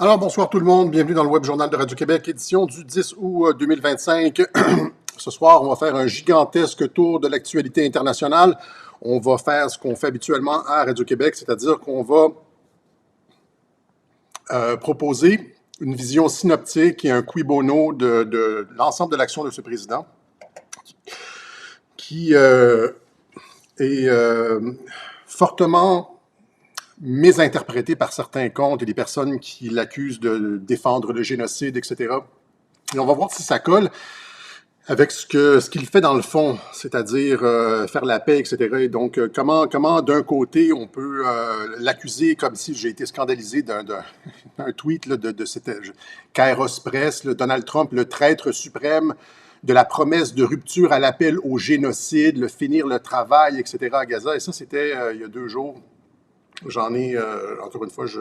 Alors, bonsoir tout le monde. Bienvenue dans le Web Journal de Radio-Québec, édition du 10 août 2025. Ce soir, on va faire un gigantesque tour de l'actualité internationale. On va faire ce qu'on fait habituellement à Radio-Québec, c'est-à-dire qu'on va proposer une vision synoptique et un cui bono de l'ensemble de l'action de ce président qui est fortement mésinterprété par certains comptes et des personnes qui l'accusent de défendre le génocide, etc. Et on va voir si ça colle avec ce qu'il fait dans le fond, c'est-à-dire faire la paix, etc. Et donc, comment d'un côté, on peut l'accuser comme si j'ai été scandalisé d'un tweet là, de cette Kairos Press, là, Donald Trump, le traître suprême de la promesse de rupture à l'appel au génocide, le finir le travail, etc. à Gaza. Et ça, c'était il y a 2 jours. J'en ai, encore une fois, je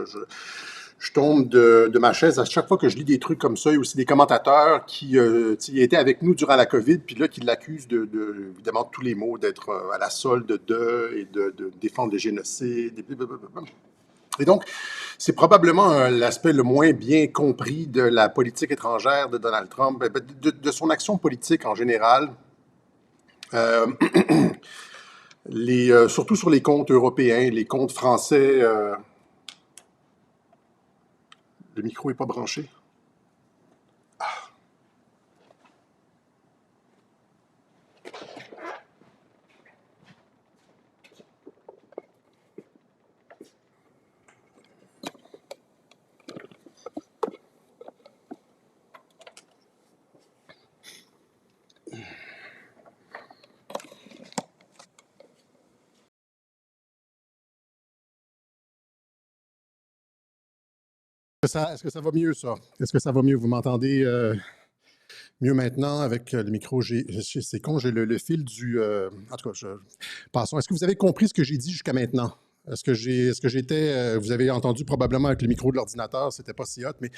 tombe de ma chaise à chaque fois que je lis des trucs comme ça. Il y a aussi des commentateurs qui étaient avec nous durant la COVID, puis là, qui l'accusent évidemment, de tous les mots, d'être à la solde de et de défendre le génocide. Et donc, c'est probablement l'aspect le moins bien compris de la politique étrangère de Donald Trump, de son action politique en général. Surtout sur les comptes européens, les comptes français. Le micro n'est pas branché. Est-ce que ça va mieux, ça? Est-ce que ça va mieux? Vous m'entendez mieux maintenant avec le micro? C'est con, j'ai le fil du... en tout cas, passons. Est-ce que vous avez compris ce que j'ai dit jusqu'à maintenant? Est-ce que j'étais... vous avez entendu probablement avec le micro de l'ordinateur, c'était pas si hot, mais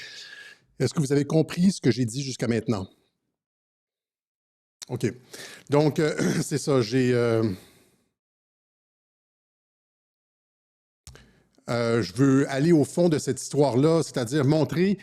est-ce que vous avez compris ce que j'ai dit jusqu'à maintenant? OK. Donc, c'est ça, je veux aller au fond de cette histoire-là, c'est-à-dire montrer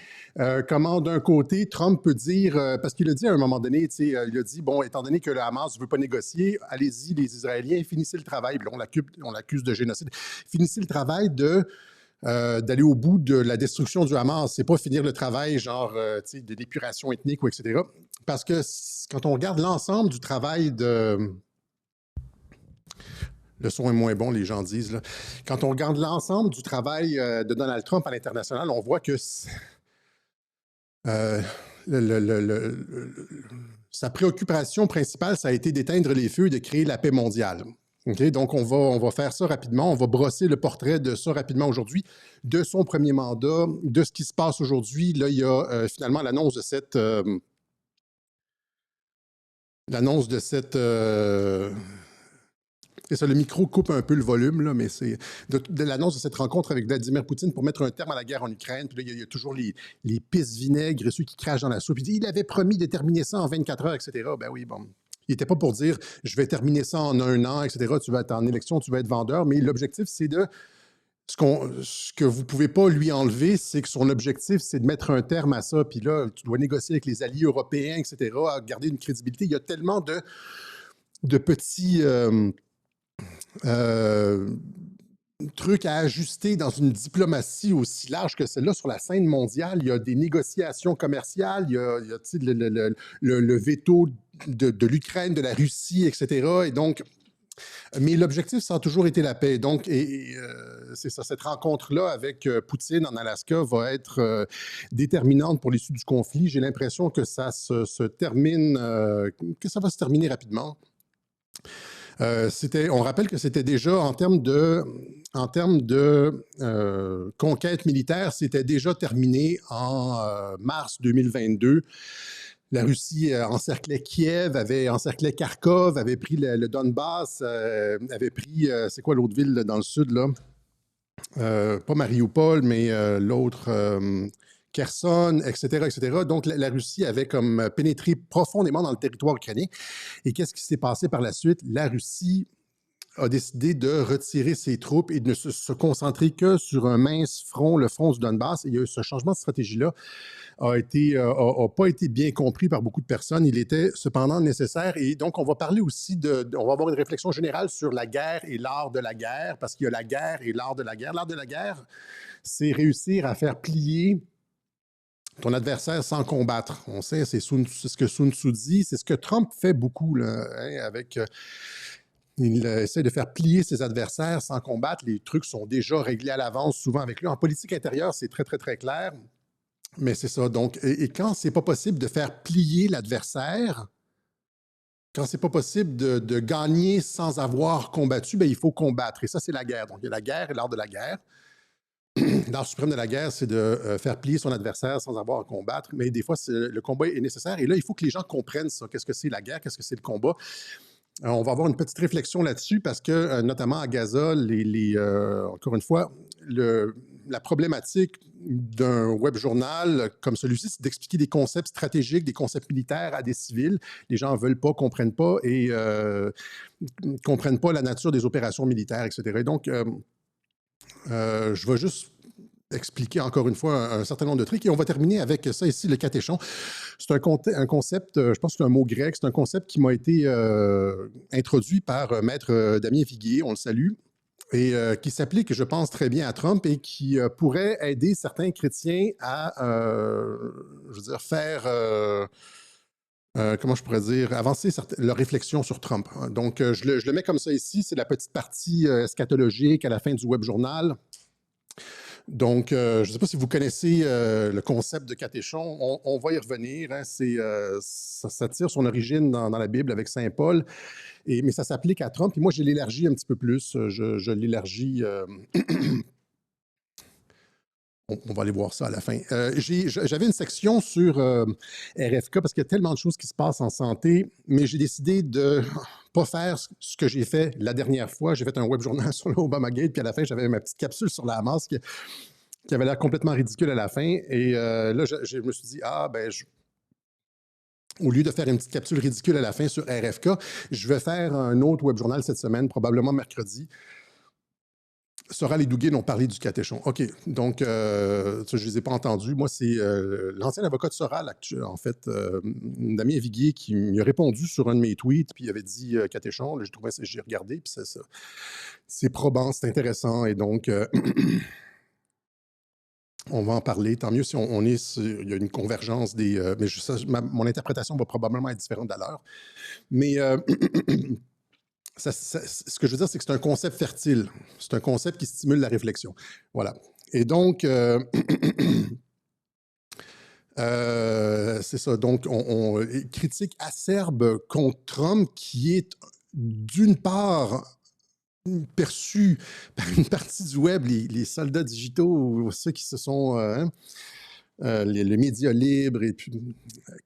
comment, d'un côté, Trump peut dire, parce qu'il a dit à un moment donné, il a dit, bon, étant donné que le Hamas ne veut pas négocier, allez-y, les Israéliens, finissez le travail. Puis là, on l'accuse de génocide. Finissez le travail d'aller au bout de la destruction du Hamas. C'est pas finir le travail, genre, de l'épuration ethnique ou etc. Parce que quand on regarde l'ensemble du travail de... Le son est moins bon, les gens disent. Là. Quand on regarde l'ensemble du travail de Donald Trump à l'international, on voit que sa préoccupation principale, ça a été d'éteindre les feux et de créer la paix mondiale. Okay? Donc, on va faire ça rapidement. On va brosser le portrait de ça rapidement aujourd'hui, de son premier mandat, de ce qui se passe aujourd'hui. Là, il y a finalement l'annonce de cette... Et ça, le micro coupe un peu le volume, là, mais c'est de l'annonce de cette rencontre avec Vladimir Poutine pour mettre un terme à la guerre en Ukraine. Puis là, il y a toujours les pisses vinaigres et ceux qui crachent dans la soupe. Il dit, il avait promis de terminer ça en 24 heures, etc. Ben oui, bon. Il n'était pas pour dire, je vais terminer ça en 1 an, etc. Tu vas être en élection, tu vas être vendeur. Mais l'objectif, c'est de... Ce que vous ne pouvez pas lui enlever, c'est que son objectif, c'est de mettre un terme à ça. Puis là, tu dois négocier avec les alliés européens, etc., à garder une crédibilité. Il y a tellement de petits... truc à ajuster dans une diplomatie aussi large que celle-là sur la scène mondiale. Il y a des négociations commerciales, il y a le veto de l'Ukraine, de la Russie, etc. Et donc, mais l'objectif, ça a toujours été la paix. Donc, c'est ça, cette rencontre-là avec Poutine en Alaska va être déterminante pour l'issue du conflit. J'ai l'impression que ça se termine, que ça va se terminer rapidement. On rappelle que c'était déjà, en termes de conquête militaire, c'était déjà terminé en mars 2022. La Russie encerclait Kiev, avait encerclé Kharkov, avait pris le Donbass, avait pris, c'est quoi l'autre ville dans le sud, là? Pas Mariupol, mais l'autre... Kherson, etc., etc. Donc, la Russie avait comme pénétré profondément dans le territoire ukrainien. Et qu'est-ce qui s'est passé par la suite? La Russie a décidé de retirer ses troupes et de ne se concentrer que sur un mince front, le front du Donbass. Et ce changement de stratégie-là a pas été bien compris par beaucoup de personnes. Il était cependant nécessaire. Et donc, on va parler aussi on va avoir une réflexion générale sur la guerre et l'art de la guerre, parce qu'il y a la guerre et l'art de la guerre. L'art de la guerre, c'est réussir à faire plier ton adversaire sans combattre. On sait, c'est ce que Sun Tzu dit, c'est ce que Trump fait beaucoup, là, hein, il essaie de faire plier ses adversaires sans combattre. Les trucs sont déjà réglés à l'avance, souvent avec lui. En politique intérieure, c'est très, très, très clair. Mais c'est ça. Donc, et quand c'est pas possible de faire plier l'adversaire, quand c'est pas possible de gagner sans avoir combattu, ben, il faut combattre. Et ça, c'est la guerre. Donc, il y a la guerre et l'art de la guerre. L'art suprême de la guerre, c'est de faire plier son adversaire sans avoir à combattre. Mais des fois, le combat est nécessaire. Et là, il faut que les gens comprennent ça. Qu'est-ce que c'est la guerre? Qu'est-ce que c'est le combat? On va avoir une petite réflexion là-dessus parce que, notamment à Gaza, encore une fois, la problématique d'un web journal comme celui-ci, c'est d'expliquer des concepts stratégiques, des concepts militaires à des civils. Les gens ne veulent pas, comprennent pas et comprennent pas la nature des opérations militaires, etc. Et donc, je vais juste expliquer encore une fois un certain nombre de trucs. Et on va terminer avec ça ici, le catéchon. C'est un concept, je pense que c'est un mot grec, c'est un concept qui m'a été introduit par Maître Damien Figuier, on le salue, et qui s'applique, je pense, très bien à Trump et qui pourrait aider certains chrétiens à, je veux dire, faire... comment je pourrais dire, avancer leur réflexion sur Trump. Donc, je le mets comme ça ici, c'est la petite partie eschatologique à la fin du web journal. Donc, je ne sais pas si vous connaissez le concept de catéchon. On va y revenir. Hein. Ça tire son origine dans la Bible avec Saint Paul, mais ça s'applique à Trump. Et moi, je l'élargis un petit peu plus. Je l'élargis. On va aller voir ça à la fin. J'avais une section sur RFK parce qu'il y a tellement de choses qui se passent en santé, mais j'ai décidé de pas faire ce que j'ai fait la dernière fois. J'ai fait un web journal sur l'Obamagate, puis à la fin, j'avais ma petite capsule sur la Hamas qui avait l'air complètement ridicule à la fin. Et là, je me suis dit, au lieu de faire une petite capsule ridicule à la fin sur RFK, je vais faire un autre web journal cette semaine, probablement mercredi. Soral et Douguin ont parlé du catéchon. OK, donc, ça, je ne les ai pas entendus. Moi, c'est l'ancien avocat de Soral, en fait, Damien Viguier, qui m'a répondu sur un de mes tweets, puis il avait dit catéchon. Là, j'ai regardé, puis c'est probant, c'est intéressant, et donc, on va en parler. Tant mieux si il y a une convergence des... mais mon interprétation va probablement être différente de la leur. Mais... ce que je veux dire, c'est que c'est un concept fertile. C'est un concept qui stimule la réflexion. Voilà. Et donc, c'est ça. Donc, critique acerbe contre Trump qui est, d'une part, perçu par une partie du web, les soldats digitaux, ou ceux qui se sont... le média libre, et puis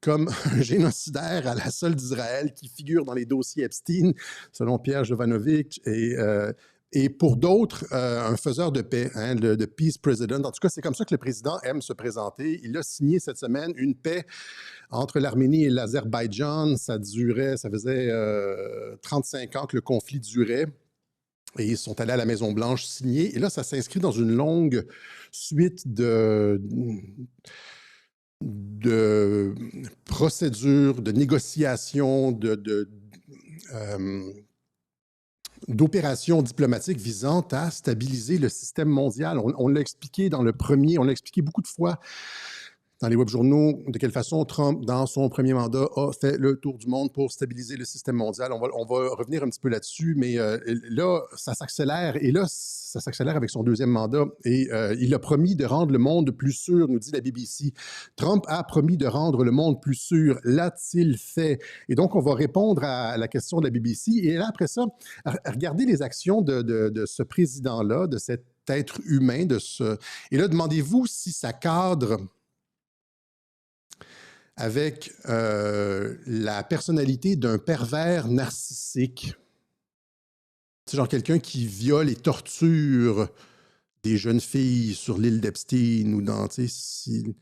comme un génocidaire à la solde d'Israël qui figure dans les dossiers Epstein, selon Pierre Jovanovic, et pour d'autres, un faiseur de paix, hein, de Peace President. En tout cas, c'est comme ça que le président aime se présenter. Il a signé cette semaine une paix entre l'Arménie et l'Azerbaïdjan. Ça faisait 35 ans que le conflit durait. Et ils sont allés à la Maison-Blanche signer. Et là, ça s'inscrit dans une longue suite de procédures, de négociations, d'opérations diplomatiques visant à stabiliser le système mondial. On l'a expliqué on l'a expliqué beaucoup de fois dans les web journaux, de quelle façon Trump, dans son premier mandat, a fait le tour du monde pour stabiliser le système mondial. On va revenir un petit peu là-dessus, mais là, ça s'accélère. Et là, ça s'accélère avec son deuxième mandat. Et il a promis de rendre le monde plus sûr, nous dit la BBC. Trump a promis de rendre le monde plus sûr. L'a-t-il fait? Et donc, on va répondre à la question de la BBC. Et là, après ça, regardez les actions de ce président-là, de cet être humain, Et là, demandez-vous si ça cadre avec la personnalité d'un pervers narcissique. C'est genre quelqu'un qui viole et torture des jeunes filles sur l'île d'Epstein ou dans, tu sais,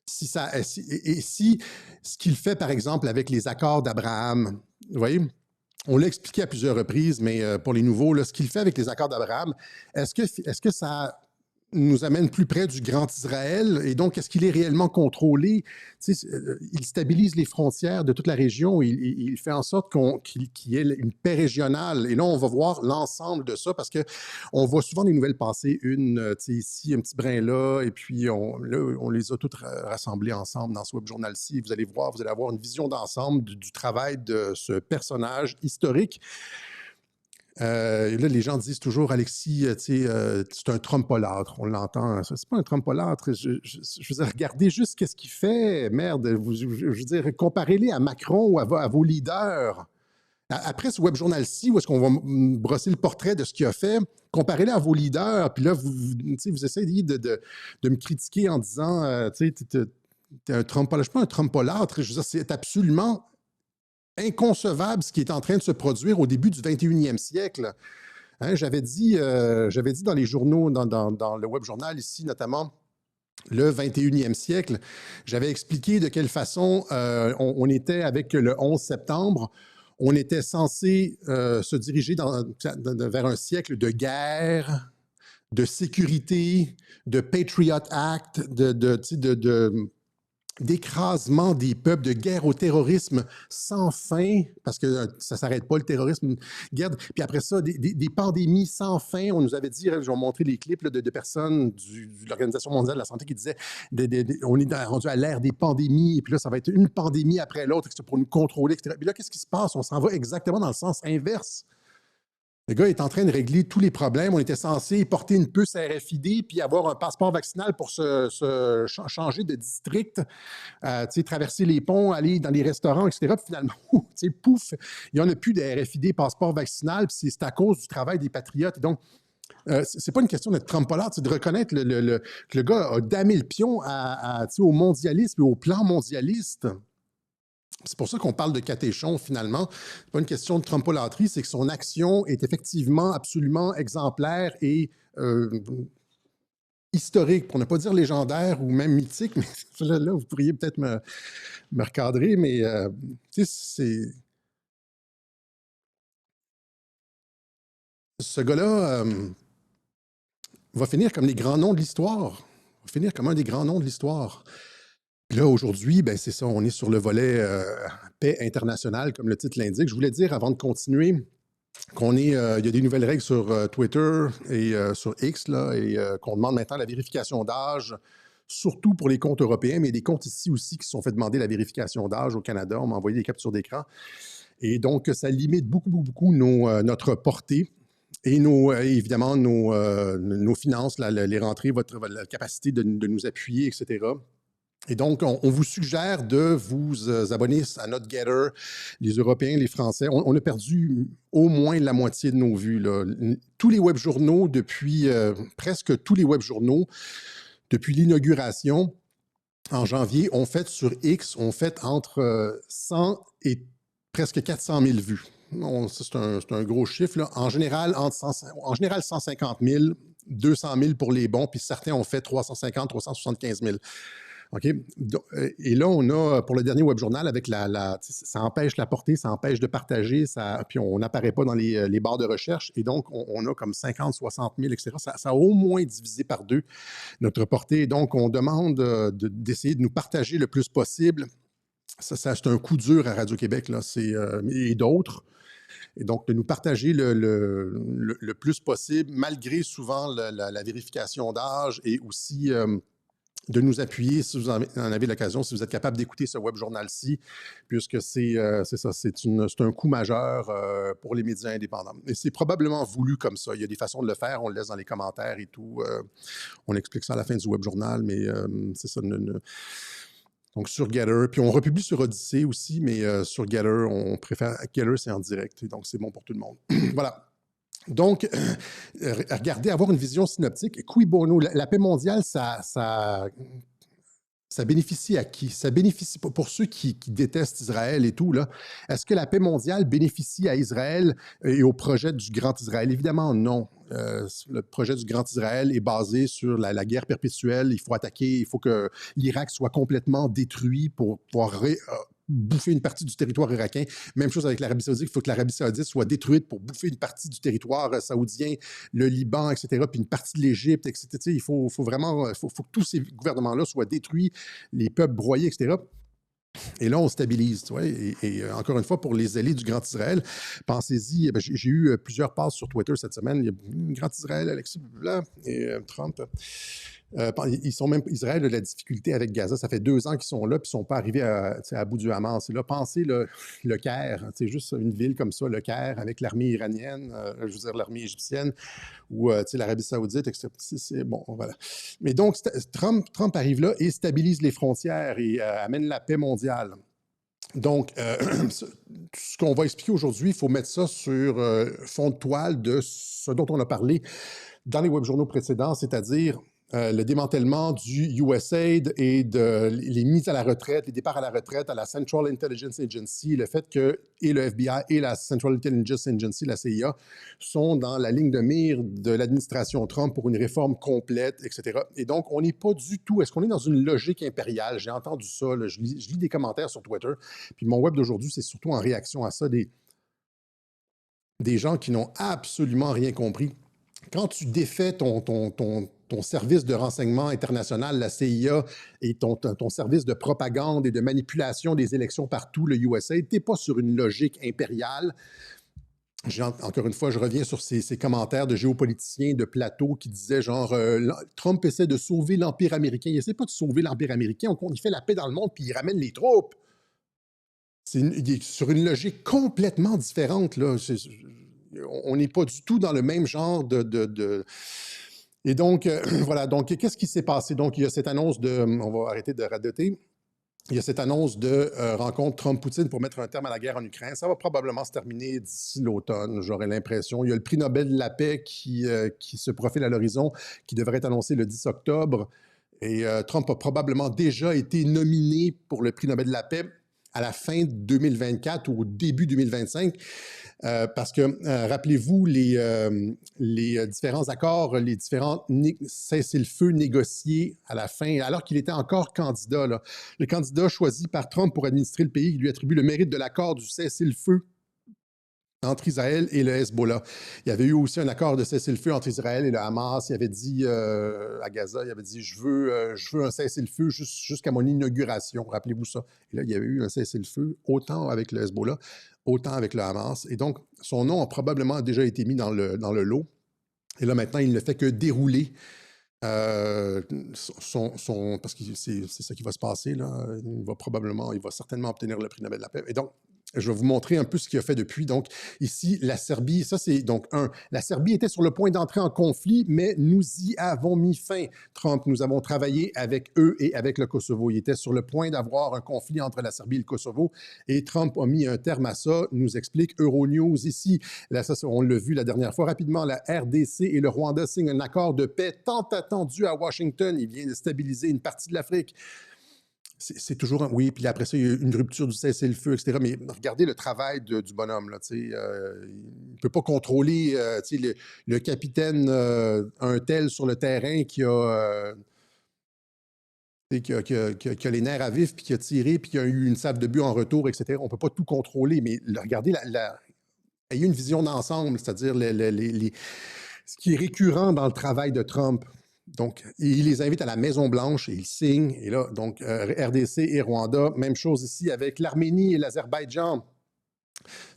si ce qu'il fait, par exemple, avec les accords d'Abraham, vous voyez, On l'a expliqué à plusieurs reprises, mais pour les nouveaux, là, ce qu'il fait avec les accords d'Abraham, est-ce que ça nous amène plus près du Grand Israël? Et donc, est-ce qu'il est réellement contrôlé? Tu sais, il stabilise les frontières de toute la région. Il fait en sorte qu'il y ait une paix régionale. Et là, on va voir l'ensemble de ça parce qu'on voit souvent des nouvelles passer, tu sais, ici, un petit brin là, et puis on les a toutes rassemblées ensemble dans ce web journal-ci. Vous allez voir, vous allez avoir une vision d'ensemble du travail de ce personnage historique. Et là, les gens disent toujours, Alexis, tu sais, c'est un Trumpolâtre. On l'entend. C'est pas un Trumpolâtre. Je veux dire, regardez juste qu'est-ce qu'il fait. Merde, je veux dire, comparez-les à Macron ou à vos leaders. Après ce web journal-ci, où est-ce qu'on va brosser le portrait de ce qu'il a fait, comparez-les à vos leaders. Puis là, vous essayez de me critiquer en disant, tu sais, t'es un Trumpolâtre. Je suis pas un Trumpolâtre. Je veux dire, c'est absolument inconcevable ce qui est en train de se produire au début du 21e siècle. Hein, j'avais dit dans les journaux, dans le web journal ici notamment, le 21e siècle, j'avais expliqué de quelle façon on était avec le 11 septembre. On était censé se diriger vers un siècle de guerre, de sécurité, de Patriot Act, d'écrasement des peuples, de guerre au terrorisme sans fin, parce que ça ne s'arrête pas le terrorisme, guerre, puis après ça, des pandémies sans fin. On nous avait dit, je vais montrer les clips là, de personnes de l'Organisation mondiale de la santé qui disaient on est rendu à l'ère des pandémies, et puis là, ça va être une pandémie après l'autre pour nous contrôler, etc. Puis là, qu'est-ce qui se passe? On s'en va exactement dans le sens inverse. Le gars est en train de régler tous les problèmes. On était censé porter une puce RFID puis avoir un passeport vaccinal pour se changer de district, traverser les ponts, aller dans les restaurants, etc. Puis finalement, pouf, il n'y en a plus de RFID, passeport vaccinal, puis c'est à cause du travail des patriotes. Et donc, c'est pas une question d'être Trumpolâtre, c'est de reconnaître que le gars a damé le pion au mondialisme et au plan mondialiste. C'est pour ça qu'on parle de catéchon, finalement. C'est pas une question de Trumpolâtrie, c'est que son action est effectivement absolument exemplaire et historique, pour ne pas dire légendaire ou même mythique, mais là vous pourriez peut-être me recadrer, mais c'est... Ce gars-là va finir comme les grands noms de l'histoire. Va finir comme un des grands noms de l'histoire. Puis là, aujourd'hui, ben c'est ça, on est sur le volet paix internationale, comme le titre l'indique. Je voulais dire, avant de continuer, il y a des nouvelles règles sur Twitter et sur X, là, et qu'on demande maintenant la vérification d'âge, surtout pour les comptes européens, mais il y a des comptes ici aussi qui se sont fait demander la vérification d'âge au Canada. On m'a envoyé des captures d'écran. Et donc, ça limite beaucoup notre portée. Et évidemment, nos finances, les rentrées, la capacité de nous appuyer, etc. Et donc, on vous suggère de vous abonner à notre Getter, les Européens, les Français. On a perdu au moins la moitié de nos vues, là. Tous les web journaux, presque tous les web journaux, depuis l'inauguration, en janvier, ont fait sur X, entre 100 et presque 400 000 vues. C'est un gros chiffre, là. En général, 150 000, 200 000 pour les bons, puis certains ont fait 350, 375 000. OK? Et là, on a, pour le dernier web journal, avec ça empêche la portée, ça empêche de partager, puis on n'apparaît pas dans les barres de recherche. Et donc, on a comme 50, 60 000, etc. Ça a au moins divisé par 2 notre portée. Donc, on demande d'essayer de nous partager le plus possible. Ça c'est un coup dur à Radio-Québec, là, et d'autres. Et donc, de nous partager le plus possible, malgré souvent la vérification d'âge et aussi de nous appuyer, si vous en avez l'occasion, si vous êtes capable d'écouter ce web journal-ci, puisque c'est un coup majeur pour les médias indépendants. Et c'est probablement voulu comme ça. Il y a des façons de le faire, on le laisse dans les commentaires et tout. On explique ça à la fin du web journal, mais c'est ça. Donc, sur Getter, puis on republie sur Odyssée aussi, mais sur Getter, on préfère... Getter, c'est en direct, donc c'est bon pour tout le monde. Voilà. Donc, regardez, avoir une vision synoptique. Cui bono, la paix mondiale, ça bénéficie à qui? Ça bénéficie pour ceux qui détestent Israël et tout, là. Est-ce que la paix mondiale bénéficie à Israël et au projet du Grand Israël? Évidemment, non. Le projet du Grand Israël est basé sur la guerre perpétuelle. Il faut attaquer, il faut que l'Irak soit complètement détruit pour pouvoir bouffer une partie du territoire irakien. Même chose avec l'Arabie saoudite. Il faut que l'Arabie saoudite soit détruite pour bouffer une partie du territoire saoudien, le Liban, etc., puis une partie de l'Égypte, etc. Il faut vraiment faut que tous ces gouvernements-là soient détruits, les peuples broyés, etc. Et là, on stabilise. Tu vois, encore une fois, pour les alliés du Grand Israël, pensez-y, j'ai eu plusieurs passes sur Twitter cette semaine. Il y a Grand Israël, Alexis Blanc et Trump. Israël a de la difficulté avec Gaza. Ça fait 2 ans qu'ils sont là, puis ils ne sont pas arrivés à bout du Hamas. Et là, pensez le Caire, c'est juste une ville comme ça, le Caire, avec l'armée iranienne, je veux dire l'armée égyptienne, ou l'Arabie saoudite, etc. Bon, voilà. Mais donc, Trump arrive là et stabilise les frontières et amène la paix mondiale. Donc, ce qu'on va expliquer aujourd'hui, il faut mettre ça sur fond de toile de ce dont on a parlé dans les webjournaux précédents, c'est-à-dire le démantèlement du USAID et les mises à la retraite, les départs à la retraite à la Central Intelligence Agency, le fait que et le FBI et la Central Intelligence Agency, la CIA, sont dans la ligne de mire de l'administration Trump pour une réforme complète, etc. Et donc, on n'est pas du tout... Est-ce qu'on est dans une logique impériale? J'ai entendu ça, là, je lis des commentaires sur Twitter, puis mon web d'aujourd'hui, c'est surtout en réaction à ça, des gens qui n'ont absolument rien compris. Quand tu défais ton service de renseignement international, la CIA, et ton service de propagande et de manipulation des élections partout, le USAID, tu n'es pas sur une logique impériale. Encore une fois, je reviens sur ces commentaires de géopoliticiens de plateau qui disaient genre Trump essaie de sauver l'Empire américain. Il n'essaie pas de sauver l'Empire américain, il fait la paix dans le monde puis il ramène les troupes. Il est sur une logique complètement différente, là. On n'est pas du tout dans le même genre de... Et donc, voilà. Donc, qu'est-ce qui s'est passé? Donc, il y a cette annonce on va arrêter de radoter. Il y a cette annonce de rencontre Trump-Poutine pour mettre un terme à la guerre en Ukraine. Ça va probablement se terminer d'ici l'automne, j'aurais l'impression. Il y a le prix Nobel de la paix qui se profile à l'horizon, qui devrait être annoncé le 10 octobre. Et Trump a probablement déjà été nominé pour le prix Nobel de la paix à la fin 2024 ou au début 2025. Parce que, rappelez-vous, les différents accords, les différents cessez-le-feu négociés à la fin, alors qu'il était encore candidat, là. Le candidat choisi par Trump pour administrer le pays lui attribue le mérite de l'accord du cessez-le-feu entre Israël et le Hezbollah. Il y avait eu aussi un accord de cessez-le-feu entre Israël et le Hamas. Il avait dit à Gaza, il avait dit je veux un cessez-le-feu jusqu'à mon inauguration. Rappelez-vous ça. Et là, il y avait eu un cessez-le-feu autant avec le Hezbollah, autant avec le Hamas. Et donc, son nom a probablement déjà été mis dans le lot. Et là, maintenant, il ne fait que dérouler parce que c'est ça qui va se passer, là. Il va certainement obtenir le prix Nobel de la paix. Et donc, je vais vous montrer un peu ce qu'il a fait depuis. Donc, ici, la Serbie, ça c'est donc la Serbie était sur le point d'entrer en conflit, mais nous y avons mis fin. Trump, nous avons travaillé avec eux et avec le Kosovo. Il était sur le point d'avoir un conflit entre la Serbie et le Kosovo, et Trump a mis un terme à ça, nous explique Euronews ici. Là, ça, on l'a vu la dernière fois. Rapidement, la RDC et le Rwanda signent un accord de paix tant attendu à Washington. Il vient de stabiliser une partie de l'Afrique. C'est toujours oui, puis après ça, il y a une rupture du cessez-le-feu, etc. Mais regardez le travail du bonhomme, là, il ne peut pas contrôler le capitaine un tel sur le terrain qui a les nerfs à vif, puis qui a tiré, puis qui a eu une salve de but en retour, etc. On ne peut pas tout contrôler, mais regardez, ayez une vision d'ensemble, c'est-à-dire ce qui est récurrent dans le travail de Trump. Donc, il les invite à la Maison-Blanche et il signe. Et là, donc, RDC et Rwanda, même chose ici avec l'Arménie et l'Azerbaïdjan.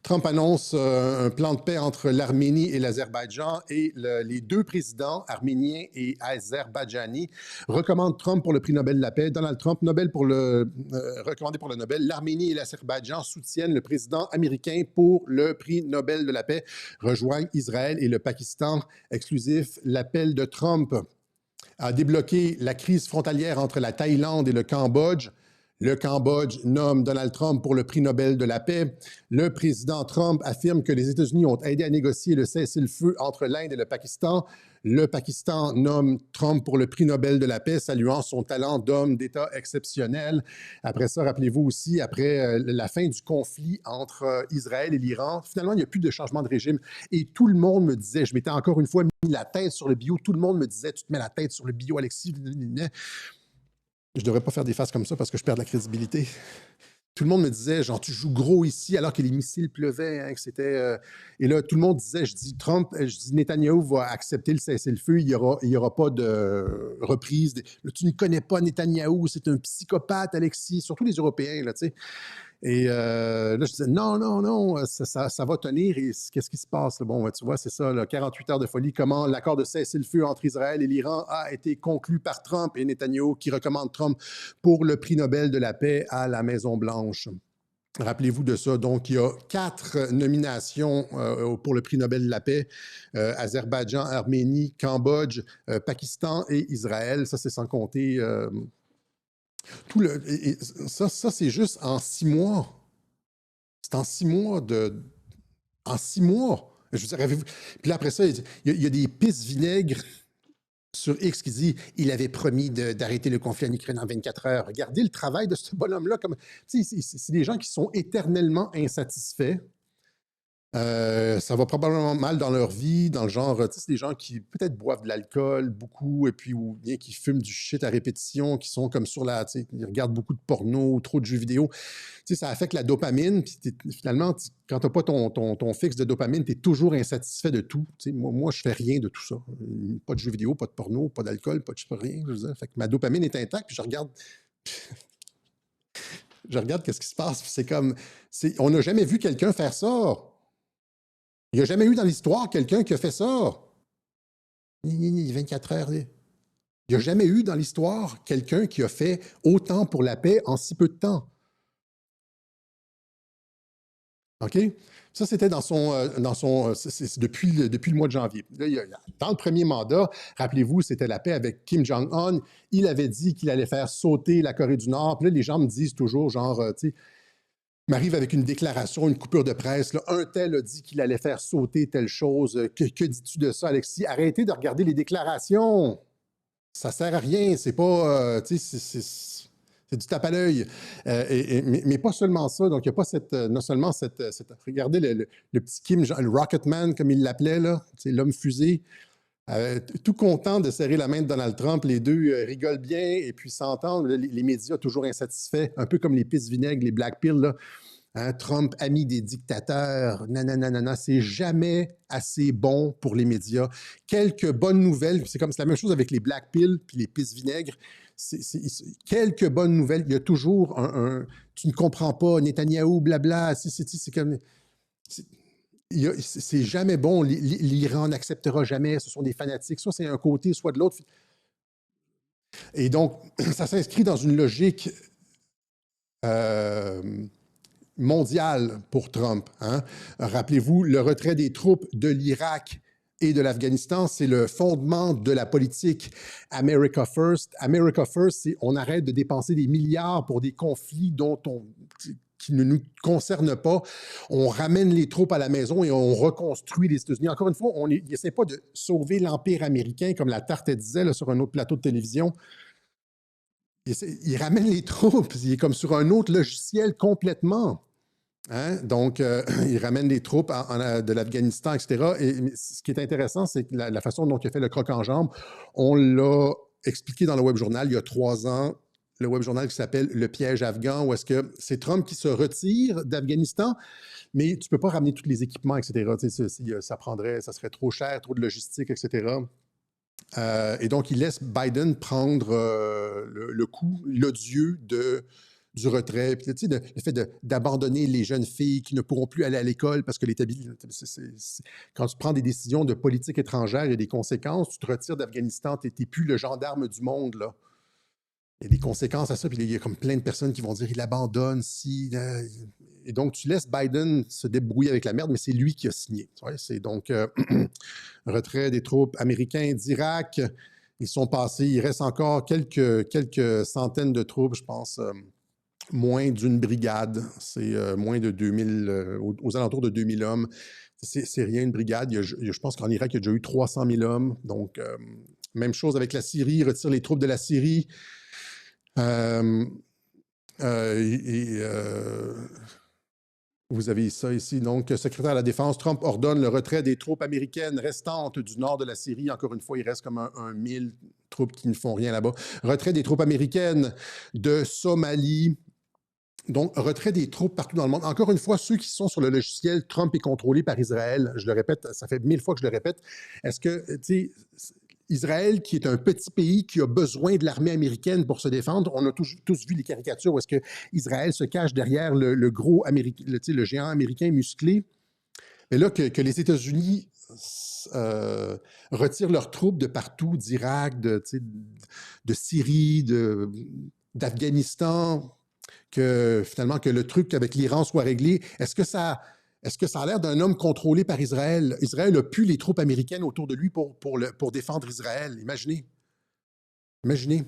Trump annonce un plan de paix entre l'Arménie et l'Azerbaïdjan et les deux présidents, arméniens et azerbaïdjani, recommandent Trump pour le prix Nobel de la paix. Donald Trump, recommandé pour le Nobel. L'Arménie et l'Azerbaïdjan soutiennent le président américain pour le prix Nobel de la paix, rejoignent Israël et le Pakistan. Exclusif, l'appel de Trump a débloqué la crise frontalière entre la Thaïlande et le Cambodge. Le Cambodge nomme Donald Trump pour le prix Nobel de la paix. Le président Trump affirme que les États-Unis ont aidé à négocier le cessez-le-feu entre l'Inde et le Pakistan. Le Pakistan nomme Trump pour le prix Nobel de la paix, saluant son talent d'homme d'État exceptionnel. Après ça, rappelez-vous aussi, après la fin du conflit entre Israël et l'Iran, finalement, il n'y a plus de changement de régime. Et tout le monde me disait, je m'étais encore une fois mis la tête sur le bio, tout le monde me disait, tu te mets la tête sur le bio, Alexis. Je ne devrais pas faire des faces comme ça parce que je perds de la crédibilité. tout le monde me disait, genre, tu joues gros ici, alors que les missiles pleuvaient, hein, que c'était... et là, tout le monde disait, je dis, Netanyahou va accepter le cessez-le-feu, il y aura pas de reprise. Là, tu ne connais pas Netanyahou, c'est un psychopathe, Alexis, surtout les Européens, là, tu sais. Et là, je disais, non, non, non, ça va tenir. Et qu'est-ce qui se passe? Là? Bon, tu vois, c'est ça, là, 48 heures de folie. Comment l'accord de cessez-le-feu entre Israël et l'Iran a été conclu par Trump et Netanyahou qui recommande Trump pour le prix Nobel de la paix à la Maison-Blanche. Rappelez-vous de ça. Donc, il y a 4 nominations pour le prix Nobel de la paix. Azerbaïdjan, Arménie, Cambodge, Pakistan et Israël. Ça, c'est sans compter... ça, c'est juste en 6 mois. C'est en 6 mois En 6 mois! Je veux dire, avez-vous... Puis là, après ça, il y a des pistes vinaigres sur X qui dit il avait promis d'arrêter le conflit en Ukraine en 24 heures. Regardez le travail de ce bonhomme-là. C'est des gens qui sont éternellement insatisfaits. Ça va probablement mal dans leur vie, dans le genre, c'est des gens qui peut-être boivent de l'alcool beaucoup, et puis ou bien qui fument du shit à répétition, qui sont comme sur la, ils regardent beaucoup de porno, trop de jeux vidéo. Ça affecte la dopamine, puis finalement, quand tu n'as pas ton fixe de dopamine, tu es toujours insatisfait de tout. Moi, je fais rien de tout ça. Pas de jeux vidéo, pas de porno, pas d'alcool, pas de rien. Je veux dire. Fait que ma dopamine est intacte, puis je regarde qu'est-ce qui se passe, puis c'est comme, on n'a jamais vu quelqu'un faire ça. Il n'y a jamais eu dans l'histoire quelqu'un qui a fait ça. 24 heures. Il n'y a jamais eu dans l'histoire quelqu'un qui a fait autant pour la paix en si peu de temps. OK? Ça, c'était depuis le mois de janvier. Là, dans le premier mandat, rappelez-vous, c'était la paix avec Kim Jong-un. Il avait dit qu'il allait faire sauter la Corée du Nord. Puis là, les gens me disent toujours, genre, tu sais, m'arrive avec une déclaration, une coupure de presse. Là, un tel a dit qu'il allait faire sauter telle chose. Que dis-tu de ça, Alexis? Arrêtez de regarder les déclarations. Ça sert à rien. C'est pas... c'est du tape à l'œil. Mais pas seulement ça. Donc, il n'y a pas non seulement cette... Regardez le petit Kim, le Rocketman, comme il l'appelait, là, l'homme fusée. Tout content de serrer la main de Donald Trump, les deux rigolent bien et puis s'entendent. Les médias toujours insatisfaits, un peu comme les pistes vinaigres, les black pills. Là. Hein, Trump, ami des dictateurs, nanana, c'est jamais assez bon pour les médias. Quelques bonnes nouvelles, c'est la même chose avec les black pills puis les pistes vinaigres. Quelques bonnes nouvelles, il y a toujours tu ne comprends pas, Netanyahou, blabla, c'est comme... C'est jamais bon. L'Iran n'acceptera jamais. Ce sont des fanatiques. Soit c'est un côté, soit de l'autre. Et donc, ça s'inscrit dans une logique mondiale pour Trump. Hein? Rappelez-vous, le retrait des troupes de l'Irak et de l'Afghanistan, c'est le fondement de la politique America First. America First, c'est on arrête de dépenser des milliards pour des conflits qui ne nous concernent pas. On ramène les troupes à la maison et on reconstruit les États-Unis. Encore une fois, il n'essaie pas de sauver l'Empire américain, comme la Tarte disait là, sur un autre plateau de télévision. Il ramène les troupes, il est comme sur un autre logiciel complètement. Hein? Donc, il ramène les troupes de l'Afghanistan, etc. Et ce qui est intéressant, c'est que la façon dont il a fait le croc en jambe, on l'a expliqué dans le web journal il y a 3 ans, le web journal qui s'appelle Le piège afghan, où est-ce que c'est Trump qui se retire d'Afghanistan, mais tu ne peux pas ramener tous les équipements, etc. Ça serait trop cher, trop de logistique, etc. Et donc, il laisse Biden prendre le coup, l'odieux du retrait. Puis, le fait d'abandonner les jeunes filles qui ne pourront plus aller à l'école parce que quand tu prends des décisions de politique étrangère, il y a des conséquences. Tu te retires d'Afghanistan, tu n'es plus le gendarme du monde, là. Il y a des conséquences à ça, puis il y a comme plein de personnes qui vont dire il abandonne, si. Et donc, tu laisses Biden se débrouiller avec la merde, mais c'est lui qui a signé. C'est donc retrait des troupes américaines d'Irak. Ils sont passés, il reste encore quelques centaines de troupes, je pense, moins d'une brigade. C'est moins de 2000, aux alentours de 2000 hommes. C'est rien, une brigade. Je pense qu'en Irak, il y a déjà eu 300 000 hommes. Donc, même chose avec la Syrie, il retire les troupes de la Syrie. Vous avez ça ici. Donc, secrétaire à la Défense, Trump ordonne le retrait des troupes américaines restantes du nord de la Syrie. Encore une fois, il reste comme 1000 troupes qui ne font rien là-bas. Retrait des troupes américaines de Somalie Donc, retrait des troupes partout dans le monde. Encore une fois, ceux qui sont sur le logiciel Trump est contrôlé par Israël. Je le répète, ça fait 1000 fois que je le répète. Est-ce que, tu sais, Israël, qui est un petit pays qui a besoin de l'armée américaine pour se défendre, on a tous vu les caricatures où est-ce que Israël se cache derrière le gros américain, le géant américain musclé. Mais là, que les États-Unis retirent leurs troupes de partout, d'Irak, de Syrie, d'Afghanistan, que finalement que le truc avec l'Iran soit réglé. Est-ce que ça a l'air d'un homme contrôlé par Israël? Israël a pu les troupes américaines autour de lui pour défendre Israël. Imaginez. Imaginez.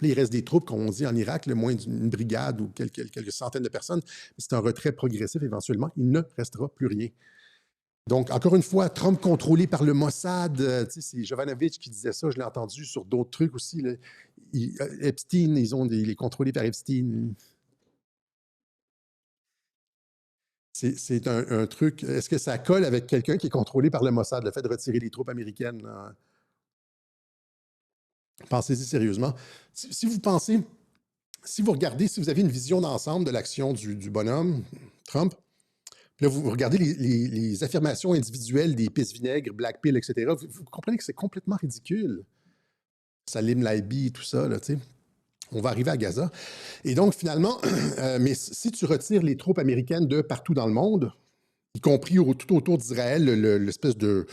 Là, il reste des troupes, comme on dit en Irak, moins d'une brigade ou quelques centaines de personnes. C'est un retrait progressif éventuellement. Il ne restera plus rien. Donc, encore une fois, Trump contrôlé par le Mossad, c'est Jovanovic qui disait ça, je l'ai entendu sur d'autres trucs aussi. Là. Epstein, il est contrôlé par Epstein. C'est un truc. Est-ce que ça colle avec quelqu'un qui est contrôlé par le Mossad, le fait de retirer les troupes américaines? Pensez-y sérieusement. Si vous pensez, si vous regardez, si vous avez une vision d'ensemble de l'action du bonhomme, Trump, là, vous regardez les affirmations individuelles des pisse-vinaigre, Black Pill, etc., vous comprenez que c'est complètement ridicule. Salim Laibi, tout ça, là, tu sais. On va arriver à Gaza. Et donc, finalement, mais si tu retires les troupes américaines de partout dans le monde, y compris tout autour d'Israël, l'espèce de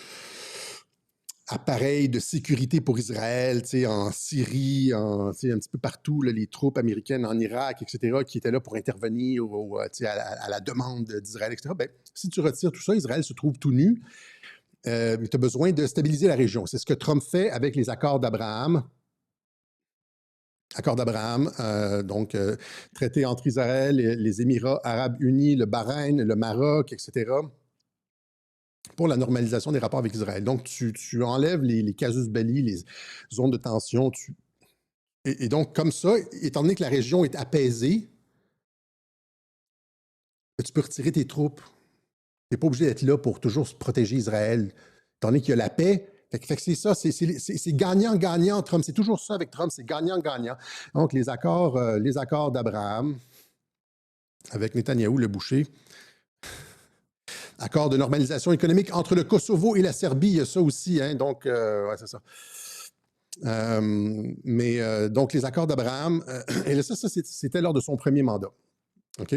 appareil de sécurité pour Israël, en Syrie, un petit peu partout, là, les troupes américaines en Irak, etc., qui étaient là pour intervenir à la demande d'Israël, etc. Ben, si tu retires tout ça, Israël se trouve tout nu. Mais tu as besoin de stabiliser la région. C'est ce que Trump fait avec les accords d'Abraham. Accord d'Abraham, traité entre Israël, les Émirats arabes unis, le Bahreïn, le Maroc, etc., pour la normalisation des rapports avec Israël. Donc, tu enlèves les casus belli, les zones de tension. Et donc, comme ça, étant donné que la région est apaisée, tu peux retirer tes troupes. Tu n'es pas obligé d'être là pour toujours protéger Israël. Étant donné qu'il y a la paix, fait que c'est ça, c'est gagnant-gagnant, Trump. C'est toujours ça avec Trump, c'est gagnant-gagnant. Donc, les accords d'Abraham avec Netanyahou, le boucher. Accord de normalisation économique entre le Kosovo et la Serbie, il y a ça aussi, hein, donc, ouais, c'est ça. Donc, les accords d'Abraham, et là, ça c'était lors de son premier mandat. OK?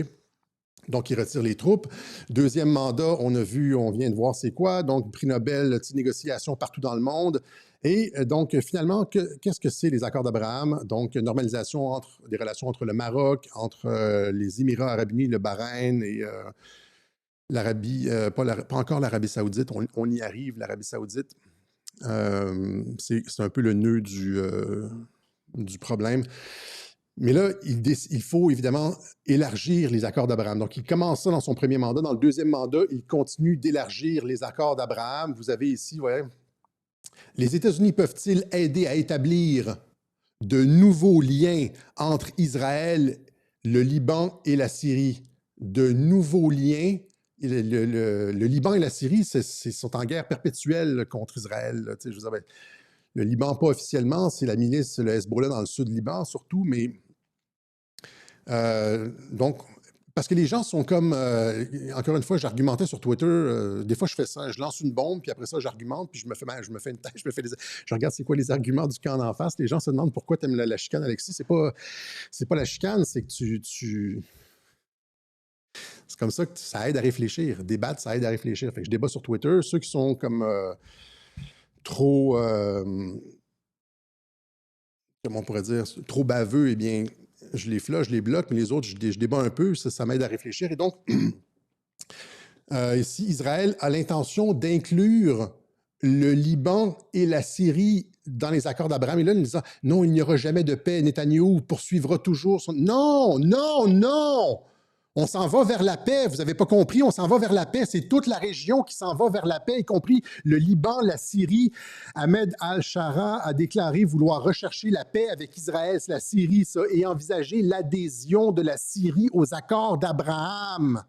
Donc, il retire les troupes. Deuxième mandat, on vient de voir c'est quoi. Donc, prix Nobel, négociations partout dans le monde. Et donc, finalement, qu'est-ce que c'est les accords d'Abraham? Donc, normalisation des relations entre le Maroc, entre les Émirats arabes unis, le Bahreïn et l'Arabie, pas encore l'Arabie saoudite, on y arrive, l'Arabie saoudite. C'est un peu le nœud du problème. Mais là, il faut évidemment élargir les accords d'Abraham. Donc, il commence ça dans son premier mandat. Dans le deuxième mandat, il continue d'élargir les accords d'Abraham. Vous avez ici, ouais, les États-Unis peuvent-ils aider à établir de nouveaux liens entre Israël, le Liban et la Syrie? De nouveaux liens. Le Liban et la Syrie sont en guerre perpétuelle contre Israël. Là, je veux dire, ben, le Liban, pas officiellement, c'est la milice, le Hezbollah dans le sud du Liban surtout, mais donc, parce que les gens sont comme, encore une fois, j'argumentais sur Twitter, des fois je fais ça, je lance une bombe, puis après ça j'argumente, puis je me fais une tête, je regarde c'est quoi les arguments du camp d'en face, les gens se demandent pourquoi tu aimes la chicane, Alexis, c'est pas la chicane, c'est que c'est comme ça que ça aide à réfléchir, débattre, ça aide à réfléchir, fait que je débat sur Twitter, ceux qui sont comme trop, comment on pourrait dire, trop baveux, eh bien, je les flush, je les bloque, mais les autres, je débat un peu, ça m'aide à réfléchir. Et donc, ici, Israël a l'intention d'inclure le Liban et la Syrie dans les accords d'Abraham. Et là, nous disant, non, il n'y aura jamais de paix, Netanyahou poursuivra toujours son... Non, non, non! On s'en va vers la paix, vous n'avez pas compris, on s'en va vers la paix. C'est toute la région qui s'en va vers la paix, y compris le Liban, la Syrie. Ahmed al-Shara a déclaré vouloir rechercher la paix avec Israël, c'est la Syrie, ça, et envisager l'adhésion de la Syrie aux accords d'Abraham.